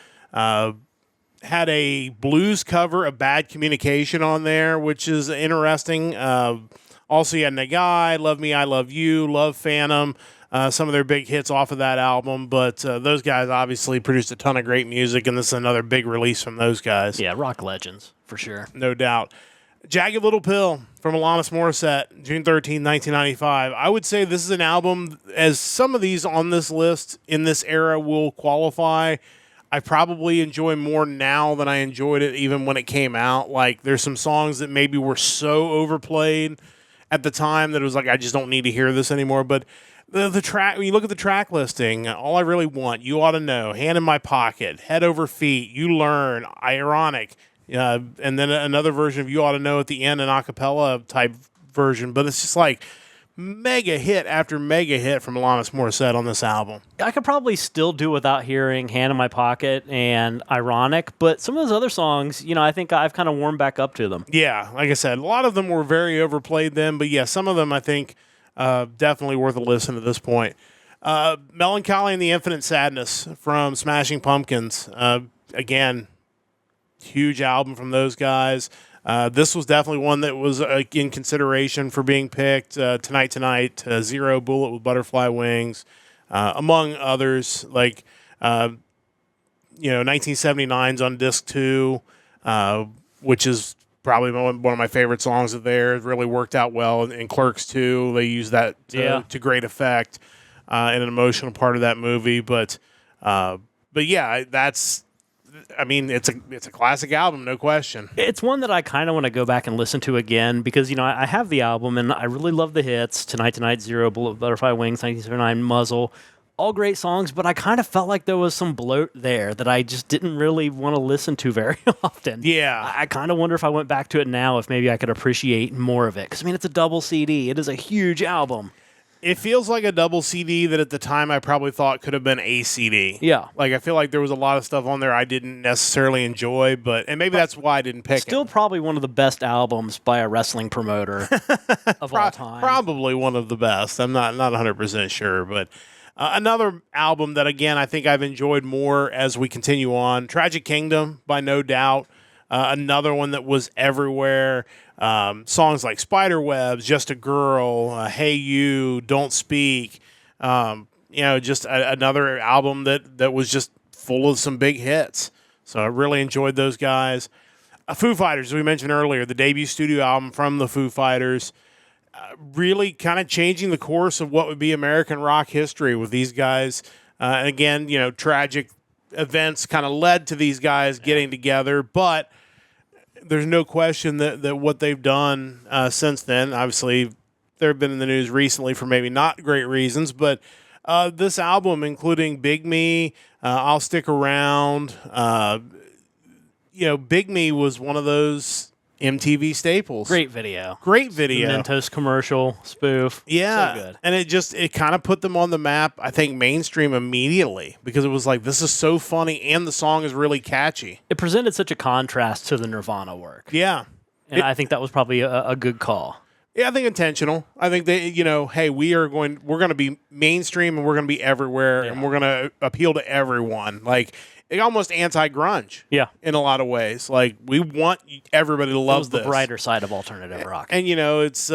Had a blues cover of Bad Communication on there, which is interesting. Also, you had Nagai, Love Me, I Love You, Love Phantom, some of their big hits off of that album. But those guys obviously produced a ton of great music, and this is another big release from those guys.
Yeah, rock legends, for sure.
No doubt. Jagged Little Pill from Alanis Morissette, June 13, 1995. I would say this is an album, as some of these on this list in this era will qualify, I probably enjoy more now than I enjoyed it even when it came out. Like, there's some songs that maybe were so overplayed at the time that it was like, I just don't need to hear this anymore. But the track, when you look at the track listing, All I Really Want, You Ought to Know, Hand in My Pocket, Head Over Feet, You Learn, Ironic, and then another version of You Ought to Know at the end, an a cappella type version. But it's just like, mega hit after mega hit from Alanis Morissette on this album.
I could probably still do without hearing Hand in My Pocket and Ironic, but some of those other songs, I think I've kind of warmed back up to them.
Yeah, like I said, a lot of them were very overplayed then, but yeah, some of them I think definitely worth a listen at this point. Melancholy and the Infinite Sadness from Smashing Pumpkins. Again, huge album from those guys. This was definitely one that was in consideration for being picked. Tonight, Zero, Bullet with Butterfly Wings, among others. Like, 1979's on disc 2, which is probably one of my favorite songs of theirs. Really worked out well. In Clerks 2, they used that to great effect in an emotional part of that movie. But yeah, that's. I mean, it's a classic album, no question.
It's one that I kind of want to go back and listen to again because, I have the album and I really love the hits. Tonight, Zero, Bullet, Butterfly Wings, 1979, Muzzle. All great songs, but I kind of felt like there was some bloat there that I just didn't really want to listen to very often.
Yeah.
I kind of wonder if I went back to it now, if maybe I could appreciate more of it. Because, it's a double CD. It is a huge album.
It feels like a double CD that at the time I probably thought could have been a CD.
Yeah.
Like, I feel like there was a lot of stuff on there I didn't necessarily enjoy, and maybe that's why I didn't pick it.
Still probably one of the best albums by a wrestling promoter of all time.
Probably one of the best. I'm not 100% sure, but another album that, again, I think I've enjoyed more as we continue on, Tragic Kingdom by No Doubt. Another one that was everywhere. Songs like Spiderwebs, Just a Girl, Hey You, Don't Speak. Just another album that was just full of some big hits. So I really enjoyed those guys. Foo Fighters, as we mentioned earlier, the debut studio album from the Foo Fighters. Really kind of changing the course of what would be American rock history with these guys. And again, tragic events kind of led to these guys getting together, but there's no question that what they've done since then, obviously, they've been in the news recently for maybe not great reasons, but this album, including Big Me, I'll Stick Around, Big Me was one of those MTV staples.
Great video. Mentos commercial spoof.
Yeah.
So good.
And it kind of put them on the map, I think, mainstream immediately because it was like, this is so funny and the song is really catchy.
It presented such a contrast to the Nirvana work.
Yeah.
And I think that was probably a good call.
Yeah, I think intentional. I think they, hey, we're going to be mainstream and we're going to be everywhere and we're going to appeal to everyone. Like, almost anti-grunge.
Yeah.
In a lot of ways. Like, we want everybody to love this.
The brighter side of alternative rock.
And, it's,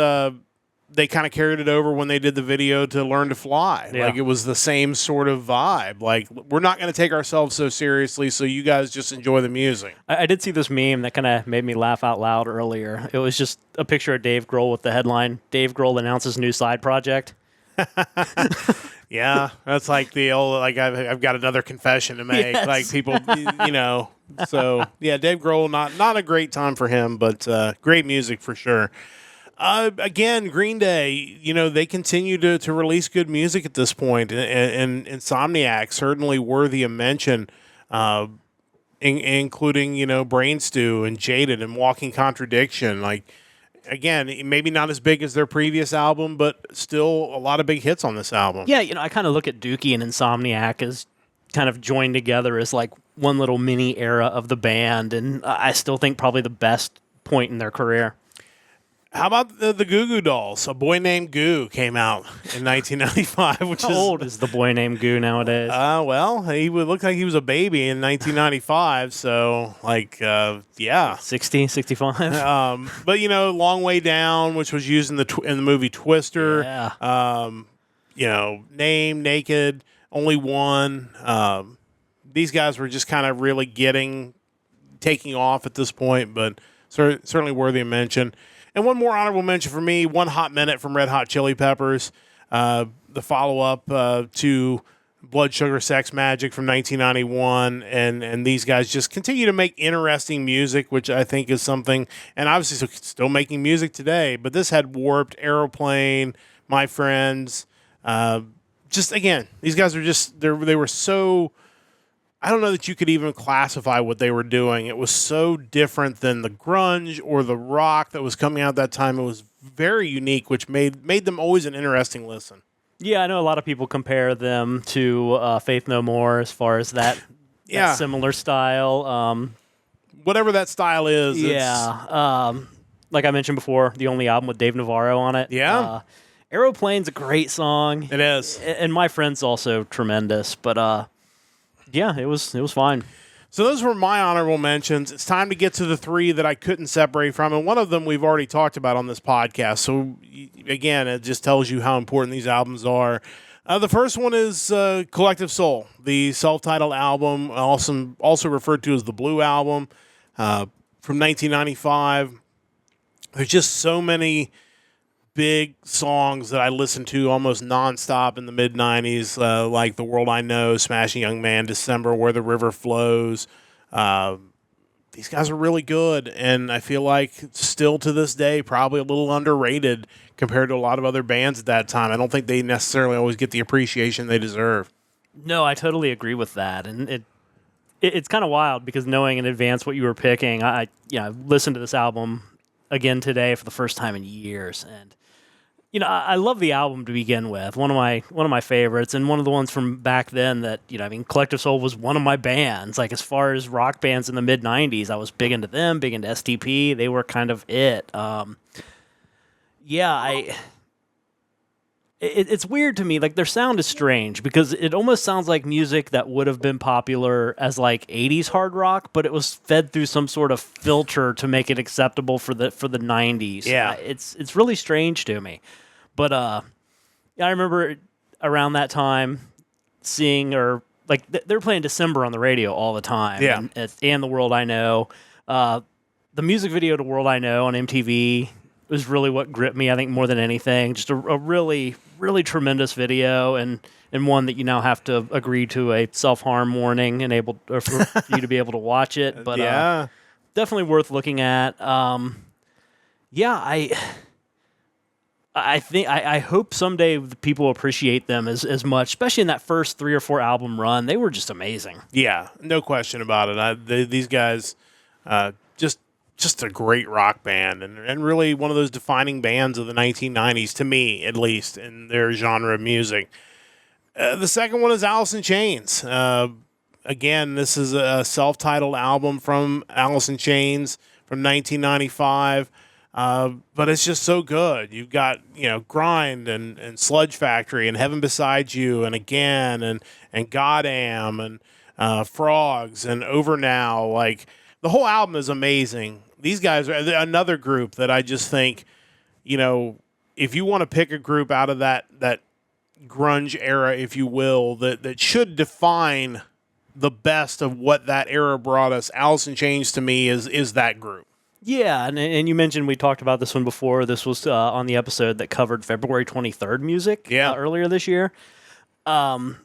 they kind of carried it over when they did the video to Learn to Fly.
Yeah.
Like, it was the same sort of vibe. Like, we're not going to take ourselves so seriously, so you guys just enjoy the music.
I did see this meme that kind of made me laugh out loud earlier. It was just a picture of Dave Grohl with the headline, Dave Grohl announces new side project.
Yeah, that's like the old, like, I've got another confession to make.
Yes.
Like, people, So, yeah, Dave Grohl, not a great time for him, but great music for sure. Again, Green Day, they continue to release good music at this point, and Insomniac, certainly worthy of mention, including, Brain Stew and Jaded and Walking Contradiction. Like, again, maybe not as big as their previous album, but still a lot of big hits on this album.
Yeah, I kind of look at Dookie and Insomniac as kind of joined together as like one little mini era of the band, and I still think probably the best point in their career.
How about the Goo Goo Dolls? A Boy Named Goo came out in 1995.
How old is the Boy Named Goo nowadays?
Well, he would look like he was a baby in 1995. So, yeah,
60, 65.
But Long Way Down, which was used in the movie Twister.
Yeah.
Name, Naked, Only One. These guys were just kind of really taking off at this point, but certainly worthy of mention. And one more honorable mention for me, One Hot Minute from Red Hot Chili Peppers, the follow-up to Blood Sugar Sex Magic from 1991, and these guys just continue to make interesting music, which I think is something, and obviously still making music today, but this had Warped, Aeroplane, My Friends. Just, again, these guys are just, they were so... I don't know that you could even classify what they were doing. It was so different than the grunge or the rock that was coming out at that time. It was very unique, which made them always an interesting listen.
Yeah, I know a lot of people compare them to Faith No More as far as that, that similar style.
Whatever that style is.
Yeah. Like I mentioned before, the only album with Dave Navarro on it.
Yeah.
Aeroplane's a great song.
It is.
And My Friend's also tremendous. But yeah, it was fine.
So those were my honorable mentions. It's time to get to the three that I couldn't separate from, and one of them we've already talked about on this podcast. So, again, it just tells you how important these albums are. The first one is Collective Soul, the self-titled album, also referred to as the Blue Album, from 1995. There's just so many big songs that I listened to almost nonstop in the mid-90s, like The World I Know, Smashing Young Man, December, Where the River Flows. These guys are really good, and I feel like still to this day probably a little underrated compared to a lot of other bands at that time. I don't think they necessarily always get the appreciation they deserve.
No, I totally agree with that, and it's kind of wild because knowing in advance what you were picking, I listened to this album again today for the first time in years, and I love the album to begin with. One of my favorites, and one of the ones from back then that Collective Soul was one of my bands. Like as far as rock bands in the mid '90s, I was big into them, big into STP. They were kind of it. It's weird to me. Like their sound is strange because it almost sounds like music that would have been popular as like '80s hard rock, but it was fed through some sort of filter to make it acceptable for the '90s.
Yeah,
it's really strange to me. But I remember around that time seeing they were playing December on the radio all the time.
Yeah,
and The World I Know. The music video to World I Know on MTV was really what gripped me, I think, more than anything. Just a really, really tremendous video, and one that you now have to agree to a self-harm warning and for you to be able to watch it. But definitely worth looking at. I hope someday people appreciate them as much, especially in that first 3 or 4 album run. They were just amazing.
Yeah, no question about it. These guys, just a great rock band, and really one of those defining bands of the 1990s, to me, at least, in their genre of music. The second one is Alice in Chains. Again, this is a self-titled album from Alice in Chains from 1995. But it's just so good. You've got, Grind and Sludge Factory and Heaven Beside You and Again and Goddamn and Frogs and Over Now. Like, the whole album is amazing. These guys are another group that I just think, if you want to pick a group out of that grunge era, if you will, that should define the best of what that era brought us, Alice in Chains to me is that group.
Yeah, and you mentioned we talked about this one before. This was on the episode that covered February 23rd music earlier this year. To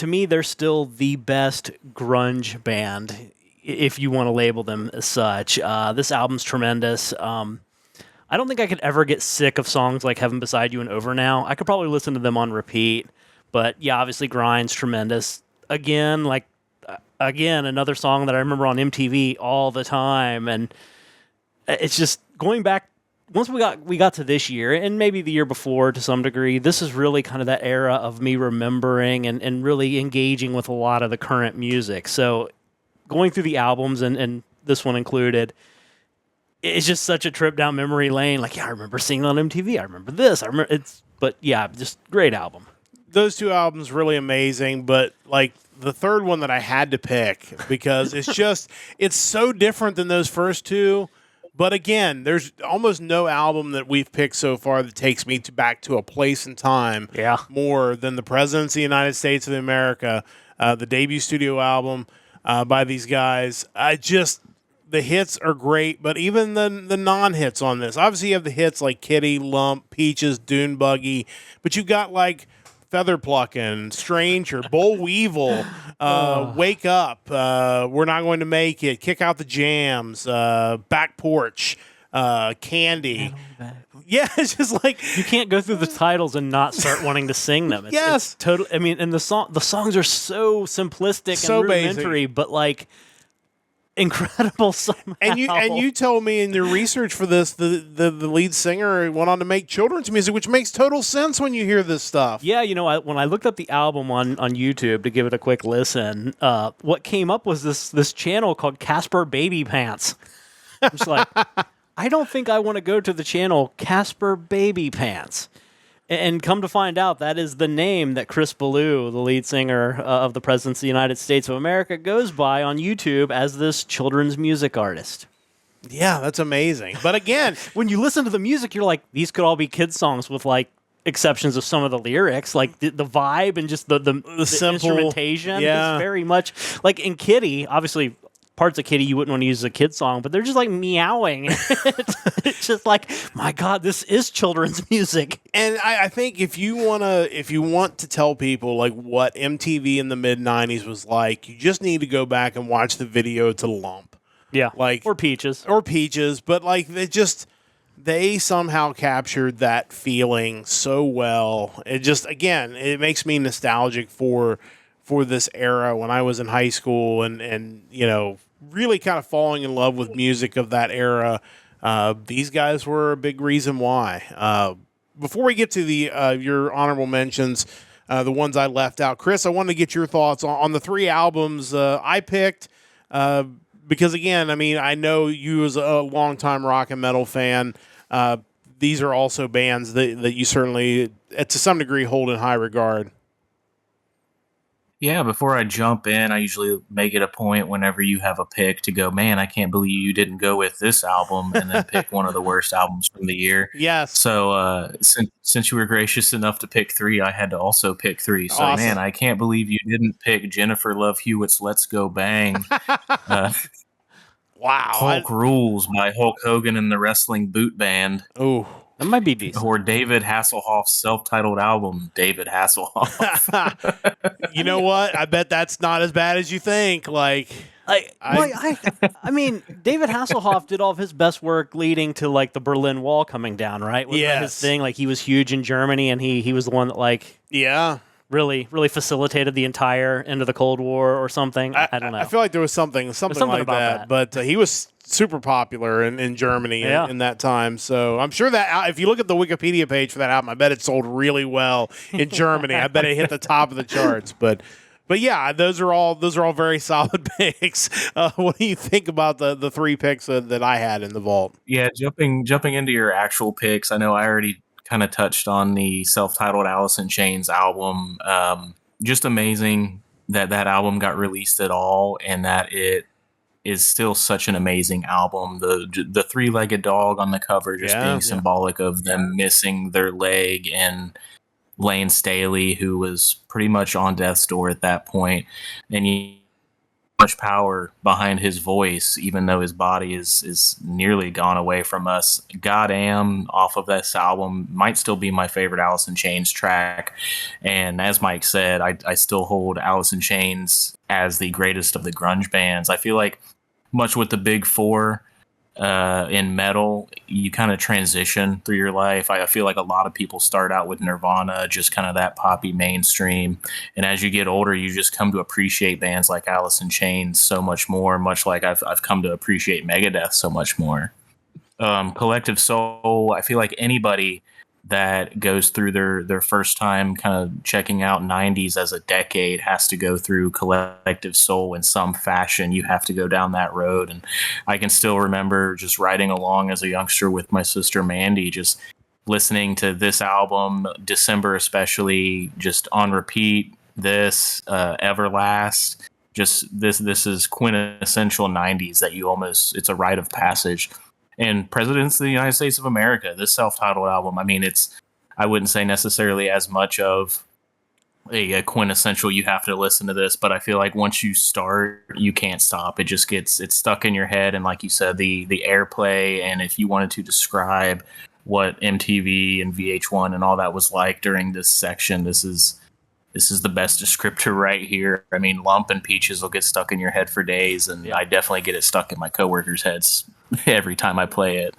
me, they're still the best grunge band, if you want to label them as such. This album's tremendous. I don't think I could ever get sick of songs like Heaven Beside You and Over Now. I could probably listen to them on repeat. But, yeah, obviously Grind's tremendous. Again, another song that I remember on MTV all the time, and it's just going back. Once we got to this year, and maybe the year before to some degree, this is really kind of that era of me remembering and really engaging with a lot of the current music. So going through the albums, and this one included, it's just such a trip down memory lane. Like, I remember seeing it on MTV. I remember this. Just great album.
Those two albums really amazing, but the third one that I had to pick because it's so different than those first two. But again, there's almost no album that we've picked so far that takes me back to a place in time more than the Presidents of the United States of America, the debut studio album by these guys. The hits are great, but even the non-hits on this. Obviously, you have the hits like Kitty, Lump, Peaches, Dune Buggy, but you got Feather Plucking, Stranger, Boll Weevil, Wake Up, We're Not Going to Make It, Kick Out the Jams, Back Porch, Candy. Yeah, it's just
you can't go through the titles and not start wanting to sing them. It's totally. I mean, and the songs are so simplistic and rudimentary, basic. But incredible somehow.
And you told me in your research for this, the lead singer went on to make children's music, which makes total sense when you hear this stuff.
Yeah, when I looked up the album on YouTube to give it a quick listen, what came up was this channel called Casper Baby Pants. I'm just like, I don't think I want to go to the channel Casper Baby Pants. And come to find out, that is the name that Chris Ballou, the lead singer of the Presidents of the United States of America, goes by on YouTube as this children's music artist.
Yeah, that's amazing. But again,
when you listen to the music, you're like, these could all be kids' songs with like exceptions of some of the lyrics, like the vibe and just the simple instrumentation.
Yeah.
It's very much like in Kitty, obviously. Parts of Kitty you wouldn't want to use as a kid song, but they're just like meowing. It's just like, my God, this is children's music.
And I think if you want to tell people like what MTV in the mid '90s was like, you just need to go back and watch the video to Lump.
Yeah,
like
or Peaches,
but like they somehow captured that feeling so well. It just it makes me nostalgic for this era when I was in high school and really kind of falling in love with music of that era. These guys were a big reason why. Before we get to your honorable mentions, the ones I left out, Chris, I wanted to get your thoughts on the 3 albums I picked. Because again, I mean, I know you as a longtime rock and metal fan. These are also bands that you certainly, to some degree, hold in high regard.
Yeah, before I jump in, I usually make it a point whenever you have a pick to go, man, I can't believe you didn't go with this album and then pick one of the worst albums from the year.
Yes.
So since you were gracious enough to pick 3, I had to also pick 3. So,
awesome.
Man, I can't believe you didn't pick Jennifer Love Hewitt's Let's Go Bang.
Wow.
Hulk Rules by Hulk Hogan and the Wrestling Boot Band.
Oh.
That might be decent.
Or David Hasselhoff's self-titled album, David Hasselhoff.
You know what? I bet that's not as bad as you think. I
mean, David Hasselhoff did all of his best work leading to like the Berlin Wall coming down, right? Wasn't that his thing? Like he was huge in Germany, and he was the one that really facilitated the entire end of the Cold War or something. I don't know.
I feel like there was something like
about
that. But he was super popular in Germany in that time. So I'm sure that if you look at the Wikipedia page for that album, I bet it sold really well in Germany. I bet it hit the top of the charts. But yeah, those are all very solid picks. What do you think about the 3 picks that I had in the vault?
Yeah, jumping into your actual picks, I know I already kind of touched on the self-titled Alice in Chains album. Just amazing that album got released at all, and that it is still such an amazing album. The 3-legged dog on the cover just being symbolic of them missing their leg, and Lane Staley, who was pretty much on death's door at that point, and much power behind his voice, even though his body is nearly gone away from us. Goddamn, off of this album, might still be my favorite Alice in Chains track. And as Mike said, I still hold Alice in Chains as the greatest of the grunge bands. I feel like much with the big 4 in metal, you kind of transition through your life. I feel like a lot of people start out with Nirvana, just kind of that poppy mainstream, and as you get older, you just come to appreciate bands like Alice in Chains so much more, much like I've come to appreciate Megadeth so much more. Collective Soul, I feel like anybody that goes through their first time kind of checking out 90s as a decade has to go through Collective Soul in some fashion. You have to go down that road. And I can still remember just riding along as a youngster with my sister Mandy, just listening to this album, December especially, just on repeat. This Everlast, just this is quintessential 90s that it's a rite of passage. And Presidents of the United States of America, this self-titled album, I mean, I wouldn't say necessarily as much of a quintessential, you have to listen to this, but I feel like once you start, you can't stop. It's stuck in your head. And like you said, the airplay, and if you wanted to describe what MTV and VH1 and all that was like during this section, this is the best descriptor right here. I mean, Lump and Peaches will get stuck in your head for days, and I definitely get it stuck in my coworkers' heads every time I play it.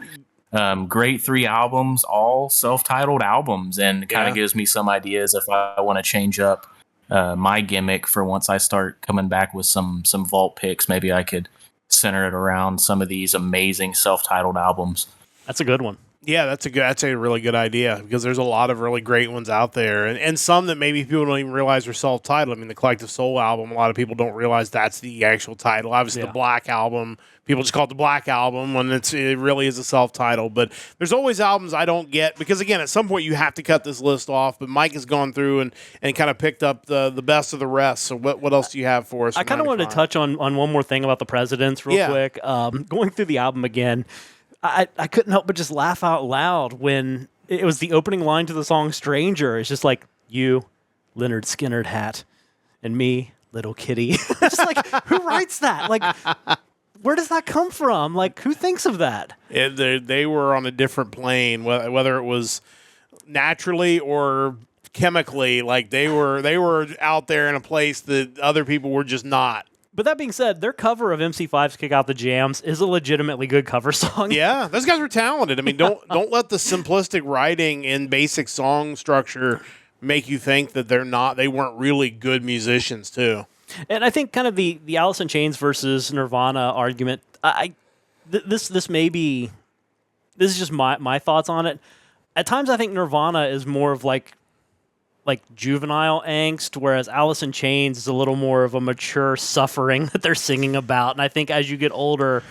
Great 3 albums, all self-titled albums, and kind of gives me some ideas if I want to change up my gimmick for once I start coming back with some vault picks. Maybe I could center it around some of these amazing self-titled albums.
That's a good one.
Yeah, that's a really good idea because there's a lot of really great ones out there, and some that maybe people don't even realize are self-titled. I mean, the Collective Soul album, a lot of people don't realize that's the actual title. Obviously, the Black album, people just call it the Black album when it really is a self-title. But there's always albums I don't get because, again, at some point you have to cut this list off. But Mike has gone through and kind of picked up the best of the rest. So what else do you have for us?
I kind of wanted to touch on one more thing about the Presidents real quick. Going through the album again, I couldn't help but just laugh out loud when it was the opening line to the song Stranger. It's just like, you, Leonard Skinner hat, and me, little kitty. Just like, who writes that? Like, where does that come from? Like, who thinks of that?
They were on a different plane, whether it was naturally or chemically. Like, they were out there in a place that other people were just not.
But that being said, their cover of MC5's Kick Out the Jams is a legitimately good cover song.
Yeah, those guys were talented. I mean, don't let the simplistic writing and basic song structure make you think that they weren't really good musicians too.
And I think kind of the Alice in Chains versus Nirvana argument, this is just my thoughts on it. At times I think Nirvana is more of like juvenile angst, whereas Alice in Chains is a little more of a mature suffering that they're singing about. And I think as you get older,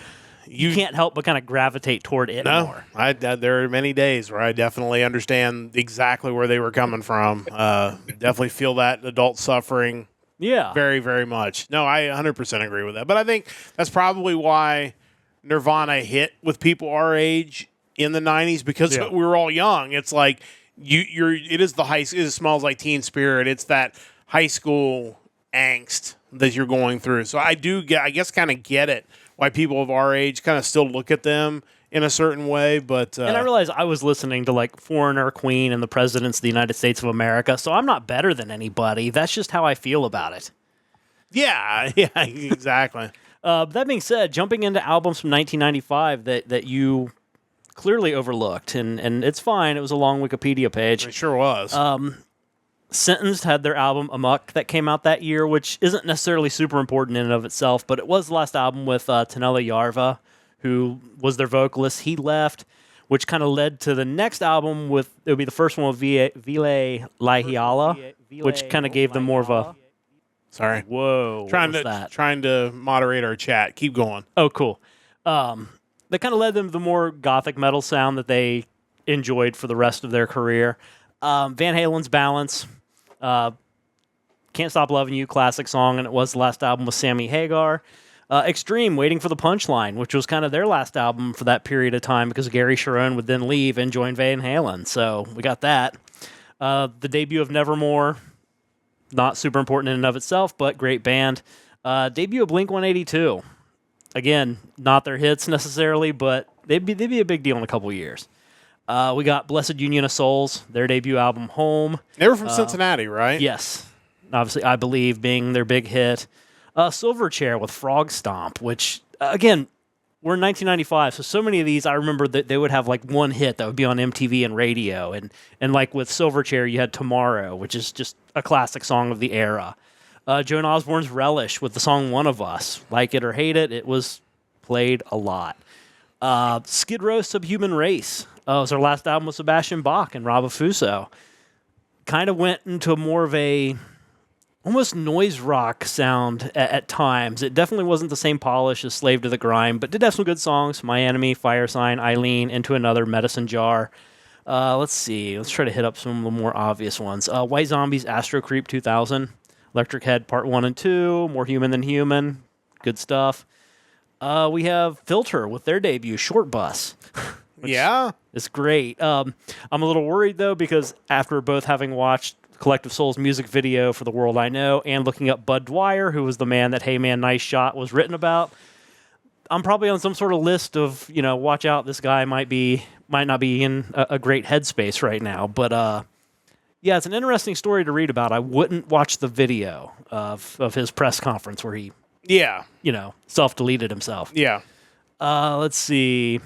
you can't help but kind of gravitate toward it more.
There are many days where I definitely understand exactly where they were coming from. Definitely feel that adult suffering.
Yeah.
Very, very much. No, I 100% agree with that. But I think that's probably why Nirvana hit with people our age in the 90s because we were all young. It's like, it is the it smells like Teen Spirit. It's that high school angst that you're going through. So I kind of get it why people of our age kind of still look at them in a certain way. But
and I realized I was listening to like Foreigner, Queen, and the Presidents of the United States of America. So I'm not better than anybody. That's just how I feel about it.
Yeah, exactly.
That being said, jumping into albums from 1995 that you clearly overlooked, and it's fine. It was a long Wikipedia page.
It sure was.
Sentenced had their album Amok that came out that year, which isn't necessarily super important in and of itself, but it was the last album with Tanela Yarva, who was their vocalist. He left, which kind of led to the next album it would be the first one with Vile Laihiala, which kind of gave them more of a...
Sorry.
Whoa.
Trying to moderate our chat. Keep going.
Oh, cool. That kind of led them to the more gothic metal sound that they enjoyed for the rest of their career. Van Halen's Balance, Can't Stop Loving You, classic song, and it was the last album with Sammy Hagar. Extreme, Waiting for the Punchline, which was kind of their last album for that period of time because Gary Sharon would then leave and join Van Halen. So we got that. The debut of Nevermore, not super important in and of itself, but great band. Debut of Blink-182. Again, not their hits necessarily, but they'd be a big deal in a couple years. We got Blessed Union of Souls, their debut album, Home.
They were from Cincinnati, right?
Yes. Obviously, I Believe being their big hit. Silverchair with Frog Stomp, which, again, we're in 1995, so many of these, I remember that they would have like one hit that would be on MTV and radio. And like with Silverchair, you had Tomorrow, which is just a classic song of the era. Joan Osborne's Relish with the song One of Us. Like it or hate it, it was played a lot. Skid Row Subhuman Race. It was their last album with Sebastian Bach and Rob Afuso. Kind of went into more of a almost noise rock sound at times. It definitely wasn't the same polish as Slave to the Grind, but did have some good songs. My Enemy, Fire Sign, Eileen, Into Another, Medicine Jar. Let's see. Let's try to hit up some of the more obvious ones. White Zombies, Astro Creep 2000. Electric Head Part 1 and 2, More Human Than Human, good stuff. We have Filter with their debut, Short Bus.
Yeah.
It's great. I'm a little worried, though, because after both having watched Collective Soul's music video for The World I Know and looking up Bud Dwyer, who was the man that Hey Man, Nice Shot was written about, I'm probably on some sort of list of, watch out, this guy might not be in a great headspace right now, but... yeah, it's an interesting story to read about. I wouldn't watch the video of his press conference where he, self-deleted himself.
Yeah.
Let's see.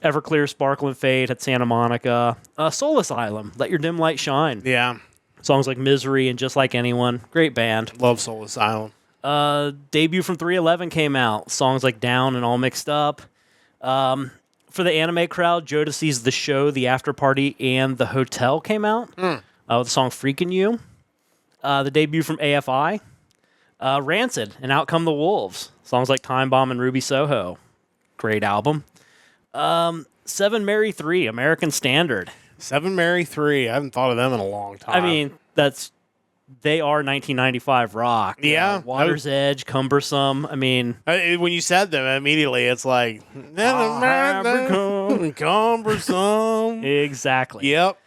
Everclear, Sparkle and Fade at Santa Monica. Soul Asylum, Let Your Dim Light Shine.
Yeah.
Songs like Misery and Just Like Anyone. Great band.
Love Soul Asylum.
Debut from 311 came out. Songs like Down and All Mixed Up. For the anime crowd, Jodeci's The Show, The After Party, and The Hotel came out. With the song Freakin' You. The debut from AFI. Rancid and Out Come the Wolves. Songs like Time Bomb and Ruby Soho. Great album. Seven Mary 3, American Standard.
Seven Mary 3. I haven't thought of them in a long time.
I mean, they are 1995 rock.
Yeah.
Water's Edge, Cumbersome. I mean,
when you said them immediately, it's like cumbersome.
Exactly.
Yep.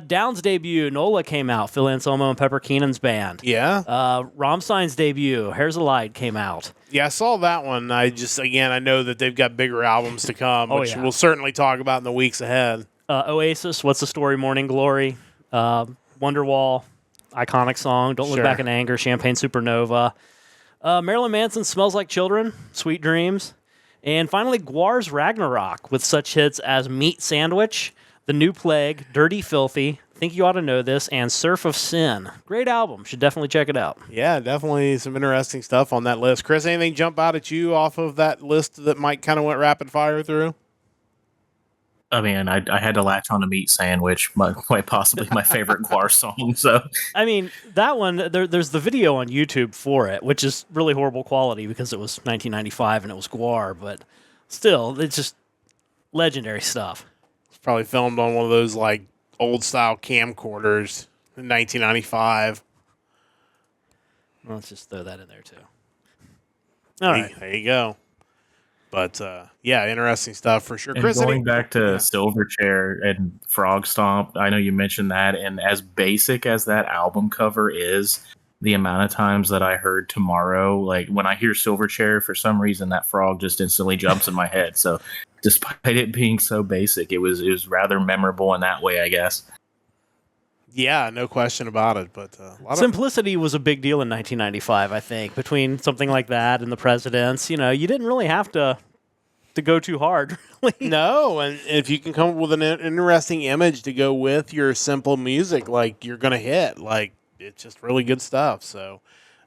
Down's debut, Nola came out. Phil Anselmo and Pepper Keenan's band.
Yeah.
Rammstein's debut, Hair's Allied, came out.
Yeah, I saw that one. I know that they've got bigger albums to come, which
yeah.
we'll certainly talk about in the weeks ahead.
Oasis, What's the Story, Morning Glory. Wonderwall, iconic song, Don't Look Back in Anger, Champagne Supernova. Marilyn Manson, Smells Like Children, Sweet Dreams. And finally, Guar's Ragnarok, with such hits as Meat Sandwich, The New Plague, Dirty Filthy, Think You Ought to Know This, and Surf of Sin. Great album. Should definitely check it out.
Yeah, definitely some interesting stuff on that list. Chris, anything jump out at you off of that list that Mike kind of went rapid fire through?
I mean, I had to latch on to Meat Sandwich, quite possibly my favorite Guar song. So,
I mean, that one, there's the video on YouTube for it, which is really horrible quality because it was 1995 and it was Guar, but still, it's just legendary stuff.
It's probably filmed on one of those like old style camcorders in 1995.
Well, let's just throw that in there too. All right.
There you go. But, yeah, interesting stuff for sure.
And
Chris,
going back to Silverchair and Frog Stomp, I know you mentioned that, and as basic as that album cover is, the amount of times that I heard Tomorrow, like when I hear Silverchair, for some reason that frog just instantly jumps in my head. So despite it being so basic, it was rather memorable in that way, I guess.
Yeah, no question about it. But
Simplicity was a big deal in 1995, I think. Between something like that and the Presidents, you didn't really have to go too hard. Really.
No, and if you can come up with an interesting image to go with your simple music, like you're gonna hit, like it's just really good stuff. So,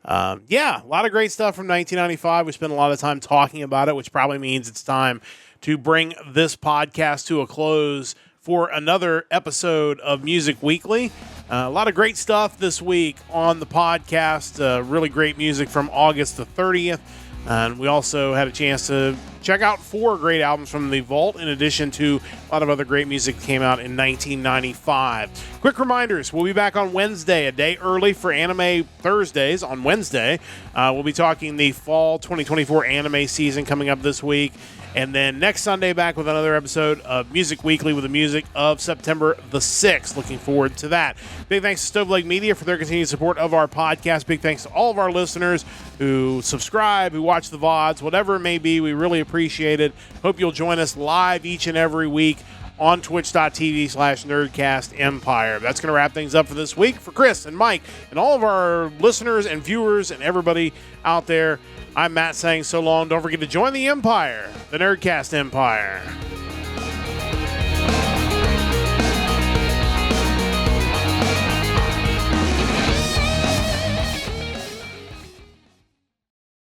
yeah, a lot of great stuff from 1995. We spent a lot of time talking about it, which probably means it's time to bring this podcast to a close for another episode of Music Weekly. A lot of great stuff this week on the podcast. Really great music from August the 30th. And we also had a chance to check out 4 great albums from the Vault, in addition to a lot of other great music that came out in 1995. Quick reminders, we'll be back on Wednesday, a day early for Anime Thursdays on Wednesday. We'll be talking the fall 2024 anime season coming up this week. And then next Sunday, back with another episode of Music Weekly with the music of September the 6th. Looking forward to that. Big thanks to Stoveleg Media for their continued support of our podcast. Big thanks to all of our listeners who subscribe, who watch the VODs, whatever it may be. We really appreciate it. Hope you'll join us live each and every week on twitch.tv/Nerdcast Empire. That's going to wrap things up for this week. For Chris and Mike and all of our listeners and viewers and everybody out there, I'm Matt saying so long. Don't forget to join the Empire, the Nerdcast Empire.